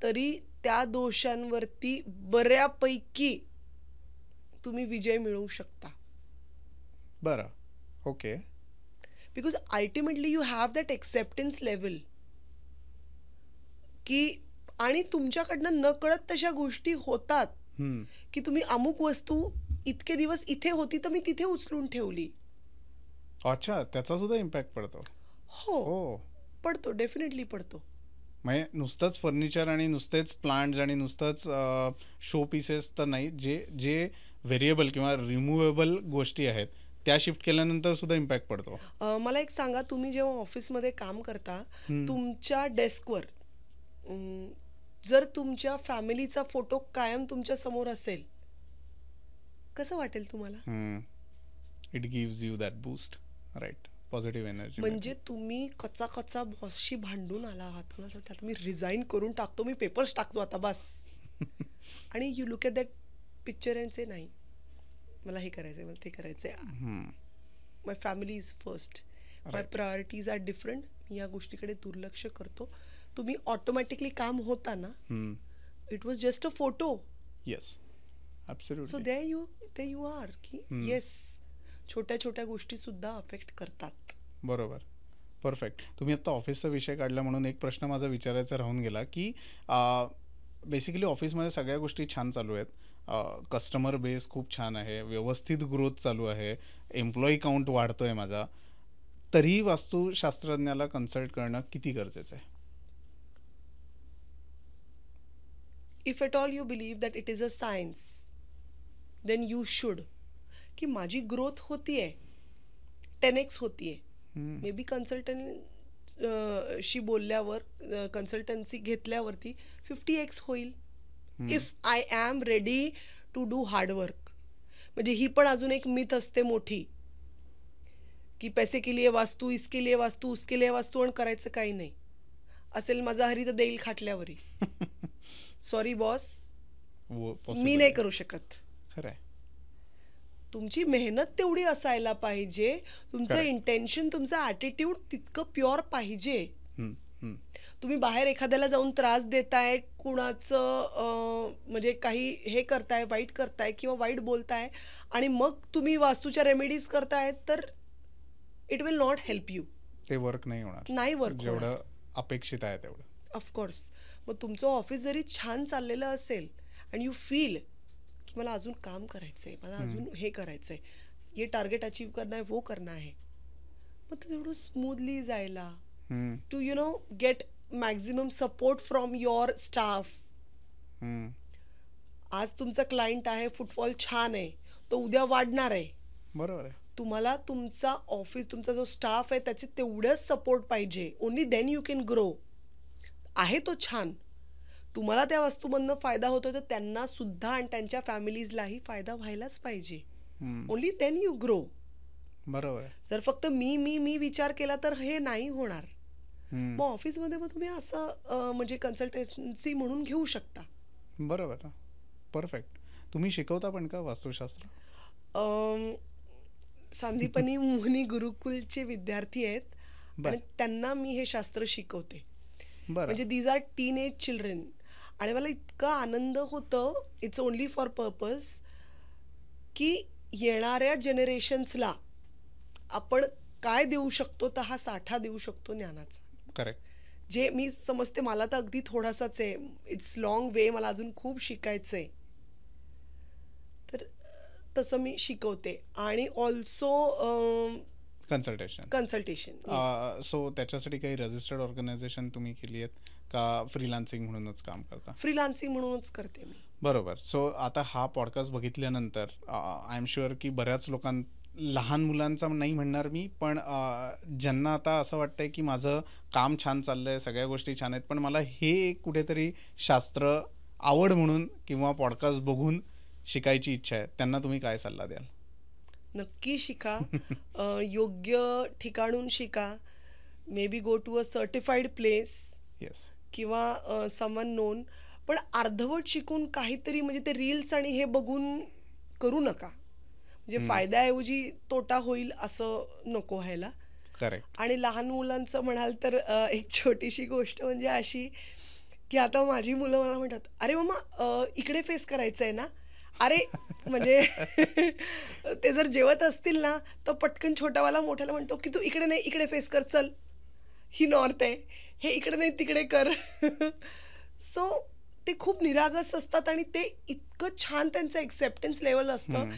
तरी त्या दोषांवरती बऱ्यापैकी तुम्ही विजय मिळवू शकता. बरं, okay. Because ultimately you have that acceptance level की, आणि तुमच्याकडनं नकळत तशा गोष्टी होतात की तुम्ही अमुक वस्तू इतके दिवस इथे होती तर मी तिथे उचलून ठेवली. अच्छा, त्याचा सुद्धा इम्पॅक्ट पडतो. हो, पडतो, डेफिनेटली पडतो. म्हणजे नुसतंच फर्निचर आणि नुसतेच प्लांट्स आणि नुसतंच शो पीसेस तर नाही, जे व्हेरिएबल किंवा रिमुवेबल गोष्टी आहेत त्या शिफ्ट केल्यानंतर सुद्धा इम्पॅक्ट पडतो. मला एक सांगा, तुम्ही जेव्हा ऑफिसमध्ये काम करता, तुमच्या डेस्कवर जर तुमच्या फॅमिलीचा फोटो कायम तुमच्या समोर असेल, कसं वाटेल तुम्हाला? It gives you that boost, right, positive energy. म्हणजे तुम्ही कच्चा बॉसशी भांडून आला आहात, तुम्हाला वाटतं मी रिझाईन करून टाकतो, मी पेपर्स टाकतो आता बस, आणि you look at that picture and say नाही, मला हे करायचंय, मला ते करायचंय, my family is first, my priorities are different, मी या गोष्टीकडे दुर्लक्ष करतो. तुम्ही ऑटोमॅटिकली काम होता ना, it was just a photo. Yes, absolutely. So there you are की येस, छोट्या छोट्या गोष्टी सुद्धा अफेक्ट करतात. बरोबर, परफेक्ट. तुम्ही आता ऑफिसचा विषय काढला म्हणून एक प्रश्न माझा विचारायचा राहून गेला, की बेसिकली ऑफिसमध्ये सगळ्या गोष्टी छान चालू आहेत, कस्टमर बेस खूप छान आहे, व्यवस्थित ग्रोथ चालू आहे, एम्प्लॉई काउंट वाढतोय माझा, तरीही वास्तुशास्त्रज्ञाला कन्सल्ट करणं किती गरजेचं आहे? If at all you believe that it is a science, then you should. की माझी ग्रोथ होतीये, 10x होतीये, मे बी कन्सल्टंट शी बोलल्यावर, कन्सल्टन्सी घेतल्यावरती 50x होईल, if I am ready to do hard work. म्हणजे ही पण अजून एक मिथ असते मोठी, की पैसे के लिए वास्तू, इसके लिए वास्तू, उसके लिए वास्तू, आणि करायचं काही नाही. असेल माझा हरी तर देईल खाटल्यावरी. सॉरी बॉस, मी नाही करू शकत. खरंय, तुमची मेहनत तेवढी असायला पाहिजे, तुमचं इंटेन्शन, तुमचं ॲटिट्यूड तितकं प्युअर पाहिजे. तुम्ही बाहेर एखाद्याला जाऊन त्रास देताय, कुणाचं म्हणजे काही हे करताय, वाईट करताय किंवा वाईट बोलताय, आणि मग तुम्ही वास्तूच्या रेमेडीज करताय, तर it will not help you. ते वर्क नाही होणार, नाही वर्क जेवढं अपेक्षित आहे तेवढं. ऑफकोर्स. मग तुमचं ऑफिस जरी छान चाललेलं असेल अँड यू फील की मला अजून काम करायचंय, मला अजून हे करायचंय, ये टार्गेट अचीव करना है, वो करना है, मग ते तेवढं स्मूथली जायला, to you know get maximum support from your staff. आज तुमचा क्लायंट आहे, फुटफॉल छान आहे, तो उद्या वाढणार आहे. बरोबर आहे. तुम्हाला तुमचा ऑफिस, तुमचा जो स्टाफ आहे त्याचे तेवढंच सपोर्ट पाहिजे. Only then you can grow. आहे तो छान, तुम्हाला त्या वस्तूमधनं फायदा होतो, तर त्यांना सुद्धा आणि त्यांच्या फॅमिलीजलाही फायदा व्हायलाच पाहिजे. Only then you grow. बरोबर. जर फक्त मी मी मी विचार केला तर हे नाही होणार. मग ऑफिसमध्ये मग तुम्ही असं म्हणजे कन्सल्टन्सी म्हणून घेऊ शकता. बरोबर. परफेक्ट. तुम्ही शिकवता पण का वास्तुशास्त्र? सांदीपनी मुनी गुरुकुलचे विद्यार्थी आहेत आणि त्यांना मी हे शास्त्र शिकवते. म्हणजे these are teen age children. आणि मला इतका आनंद होतो, इट्स ओनली फॉर पर्पज, की येणाऱ्या जनरेशन्सला आपण काय देऊ शकतो, तर हा साठा देऊ शकतो ज्ञानाचा. करेक्ट. जे मी समजते, मला तर अगदी थोडासाच आहे, इट्स लॉंग वे, मला अजून खूप शिकायचं आहे, तर तसं मी शिकवते. आणि ऑल्सो कन्सल्टेशन. सो त्याच्यासाठी काही रजिस्टर्ड ऑर्गनायझेशन तुम्ही केली आहेत का फ्रीलान्सिंग म्हणूनच काम करता? फ्रीलान्सिंग म्हणूनच करते मी. बरोबर. सो आता हा पॉडकास्ट बघितल्यानंतर आय एम शुअर की बऱ्याच लहान मुलांचा नाही म्हणणार मी, पण ज्यांना आता असं वाटतंय की माझं काम छान चाललंय, सगळ्या गोष्टी छान आहेत, पण मला हे कुठेतरी शास्त्र आवड म्हणून किंवा पॉडकास्ट बघून शिकायची इच्छा आहे, त्यांना तुम्ही काय सल्ला द्याल? नक्की शिका. योग्य ठिकाणून शिका. May be go to a certified place. Yes. किंवा समवन नोन. पण अर्धवट शिकून काहीतरी म्हणजे ते रील्स आणि हे बघून करू नका. म्हणजे फायद्याऐवजी तोटा होईल असं नको व्हायला. करेक्ट. आणि लहान मुलांचं म्हणाल तर एक छोटीशी गोष्ट म्हणजे अशी की आता माझी मुलं मला म्हणतात, अरे मम्मा इकडे फेस करायचं आहे ना. अरे म्हणजे ते जर जेवत असतील ना तर पटकन छोटावाला मोठ्याला म्हणतो की तू इकडे नाही, इकडे फेस कर, चल ही नॉर्थ आहे, हे इकडे नाही तिकडे कर. सो ते खूप निरागस असतात आणि ते इतकं छान त्यांचं एक्सेप्टन्स लेवल असतं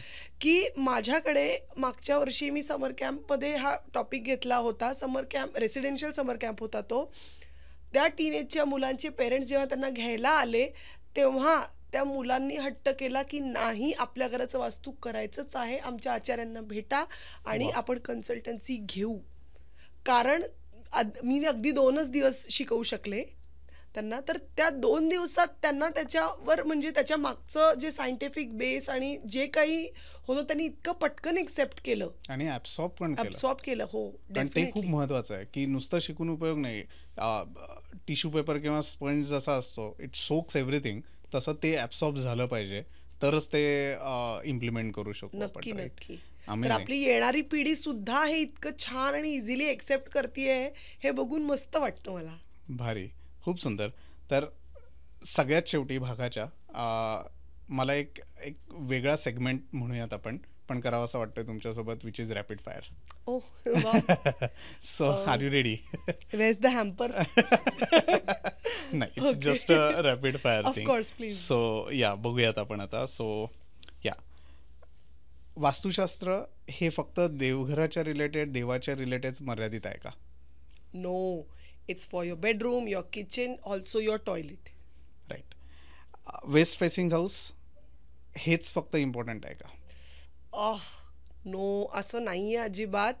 की माझ्याकडे मागच्या वर्षी मी समर कॅम्पमध्ये हा टॉपिक घेतला होता. समर कॅम्प, रेसिडेन्शियल समर कॅम्प होता तो. त्या टीनेजच्या मुलांचे पेरेंट्स जेव्हा त्यांना घ्यायला आले तेव्हा त्या मुलांनी हट्ट केला की नाही, आपल्या घराचं वास्तू करायचंच आहे, आमच्या आचार्यांना भेटा आणि आपण कन्सल्टन्सी घेऊ. कारण मी अगदी 2च दिवस शिकवू शकले त्यांना, तर त्या 2 दिवसात त्यांना त्याच्यावर म्हणजे त्याच्या मागचं जे सायंटिफिक बेस आणि जे काही होतं त्यांनी इतकं पटकन एक्सेप्ट केलं आणि ॲब्सॉर्ब केलं. हो, पण ते खूप महत्वाचं आहे की नुसतं शिकून उपयोग नाही. टिश्यू पेपर किंवा स्पंज जसा असतो, इट सोक्स एव्हरीथिंग, तसं ते ॲब्सॉर्ब झालं पाहिजे, तरच ते इम्प्लिमेंट करू शकतो. नक्की. तर आपली येणारी पिढी सुद्धा हे इतकं छान आणि इझिली एक्सेप्ट करतेय हे बघून मस्त वाटतं मला. भारी, खूप सुंदर. तर सगळ्यात शेवटी भागाच्या मला एक वेगळा सेगमेंट म्हणूयात आपण, पण करावं असं वाटतं तुमच्यासोबत, which is rapid fire. So are you ready? Where's the hamper? नाही, it's just a rapid fire thing. Of course, please. So या बघूयात आपण आता. सो या, वास्तुशास्त्र हे फक्त देवघराच्या रिलेटेड, देवाच्या रिलेटेड मर्यादित आहे का? No, it's for your bedroom, your kitchen, also your toilet. Right. West facing house हेच फक्त इम्पॉर्टंट आहे का? नो, असं नाही आहे अजिबात.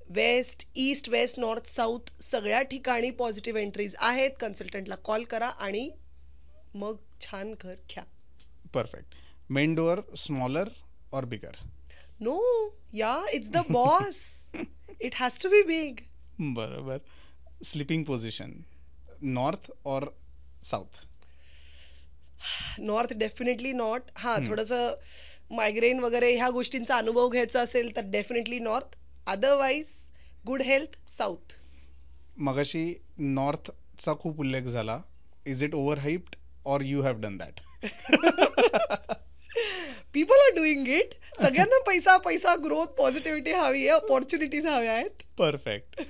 West, east, west, north, south सगळ्या ठिकाणी पॉझिटिव्ह एंट्रीज आहेत. कन्सल्टंटला कॉल करा आणि मग छान घर घ्या. परफेक्ट. मेन डोअर स्मॉलर और bigger? No, yeah, it's the boss. It has to be big. बरोबर. स्लीपिंग पोझिशन नॉर्थ और साऊथ? North definitely not. थोडंसं मायग्रेन वगैरे ह्या गोष्टींचा अनुभव घ्यायचा असेल तर definitely north. Otherwise good health south. मगाशी नॉर्थचा खूप उल्लेख झाला. इज इट ओव्हर हाईप्ड और you have done that? People are doing it. सगळ्यांना पैसा, ग्रोथ, पॉझिटिव्हिटी हवी आहे, अपॉर्च्युनिटीज हव्या आहेत. परफेक्ट.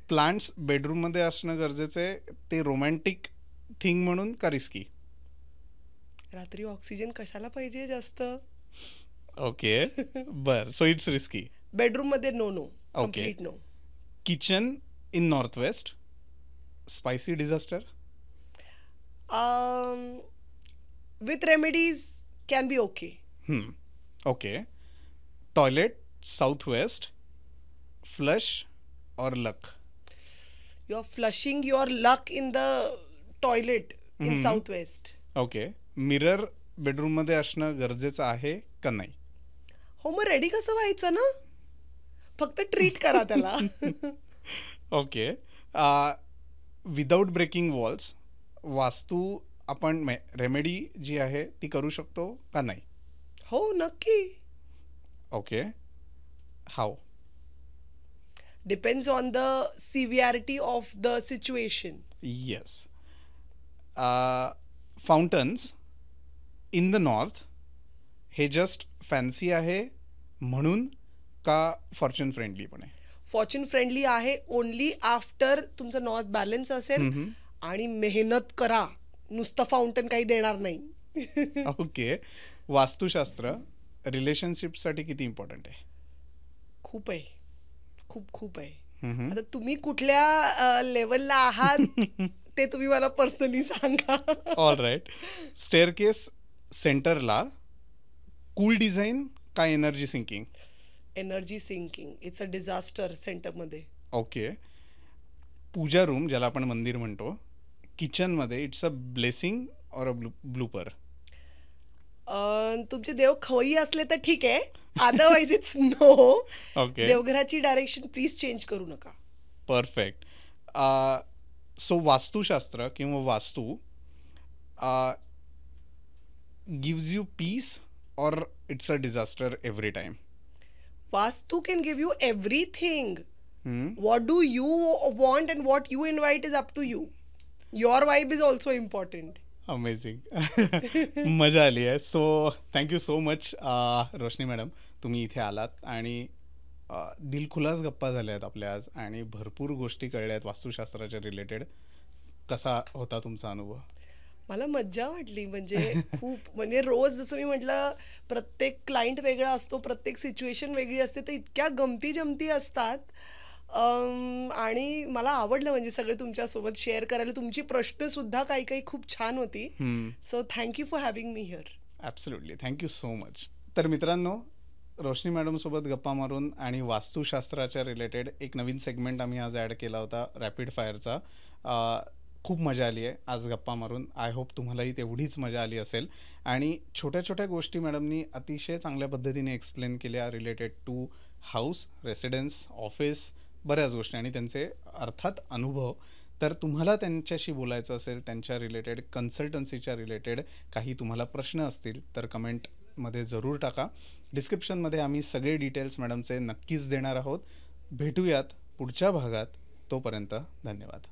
प्लांट्स बेडरूममध्ये असणं गरजेचं आहे, ते रोमॅन्टिक थिंग म्हणून का रिस्की? रात्री ऑक्सिजन कशाला पाहिजे जास्त? ओके. बर, सो इट्स रिस्की. बेडरूम मध्ये no no, okay. Complete no. Kitchen in north west, spicy disaster. With remedies can be okay. Okay. Toilet south west, flush your luck. You are flushing your luck in the toilet in south west. Okay. Mirror बेडरूममध्ये असणं गरजेचं आहे का नाही? हो, मग रेडी कसं व्हायचं ना, फक्त ट्रीट करा त्याला. ओके. विदाउट ब्रेकिंग वॉल्स, वास्तू आपण रेमेडी जी आहे ती करू शकतो का नाही? हो, नक्की. Okay. How? Depends on the severity of the situation. Yes. Fountains in the north हे जस्ट फॅन्सी आहे म्हणून का फॉर्च्यून फ्रेंडली पण आहे? फॉर्च्यून फ्रेंडली आहे ओनली आफ्टर तुमचं नॉर्थ बॅलन्स असेल आणि मेहनत करा, नुसतं फाउंटन काही देणार नाही. ओके. वास्तुशास्त्र रिलेशनशिपसाठी किती इम्पॉर्टंट आहे? खूप आहे, खूप खूप आहे. आता तुम्ही कुठल्या लेवलला आहात ते तुम्ही मला पर्सनली सांगा. All right. स्टेअरकेस सेंटरला कूल डिझाईन का energy sinking? Energy sinking. It's a disaster सेंटरमध्ये. ओके. पूजा रूम ज्याला आपण मंदिर म्हणतो, किचनमध्ये इट्स अ ब्लेसिंग और अ ब्लूपर? तुमचे देव खवई असले तर ठीक आहे, अदरवाइज इट्स नो. ओके. देवघराची डायरेक्शन प्लीज चेंज करू नका. परफेक्ट. सो वास्तुशास्त्र किंवा वास्तू गिव्स यू पीस और it's a disaster every time? Vastu can give you everything. What do you want and what you invite is up to you. Your vibe is also important. Amazing. मजा आली आहे. सो थँक्यू सो मच रोशनी मॅडम, तुम्ही इथे आलात आणि दिलखुलास गप्पा झाल्या आहेत आपल्या आज आणि भरपूर गोष्टी कळल्या आहेत वास्तुशास्त्राच्या रिलेटेड. कसा होता तुमचा अनुभव? मला मज्जा वाटली. म्हणजे खूप, म्हणजे रोज जसं मी म्हटलं प्रत्येक क्लायंट वेगळा असतो, प्रत्येक सिच्युएशन वेगळी असते, तर इतक्या गमती जमती असतात. आणि मला आवडलं म्हणजे सगळे तुमच्यासोबत शेअर करायला. तुमची प्रश्नसुद्धा काही काही खूप छान होती. So thank you for having me here. Absolutely, thank you so much. तर मित्रांनो, रोशनी मॅडमसोबत गप्पा मारून आणि वास्तुशास्त्राच्या रिलेटेड एक नवीन सेगमेंट आम्ही आज ॲड केला होता, रॅपिड फायरचा. खूप मजा आली आहे आज गप्पा मारून. आय होप तुम्हालाही तेवढीच मजा आली असेल. आणि छोट्या छोट्या गोष्टी मॅडमनी अतिशय चांगल्या पद्धतीने एक्सप्लेन केल्या related to house, residence, office, बऱ्याच गोष्टी आणि त्यांचे अर्थात अनुभव. तर तुम्हाला त्यांच्याशी बोलायचं असेल, त्यांच्या रिलेटेड कन्सल्टन्सीच्या रिलेटेड काही तुम्हाला प्रश्न असतील तर कमेंटमध्ये जरूर टाका. डिस्क्रिप्शनमध्ये आम्ही सगळे डिटेल्स मॅडमचे नक्कीच देणार आहोत. भेटूयात पुढच्या भागात. तोपर्यंत धन्यवाद.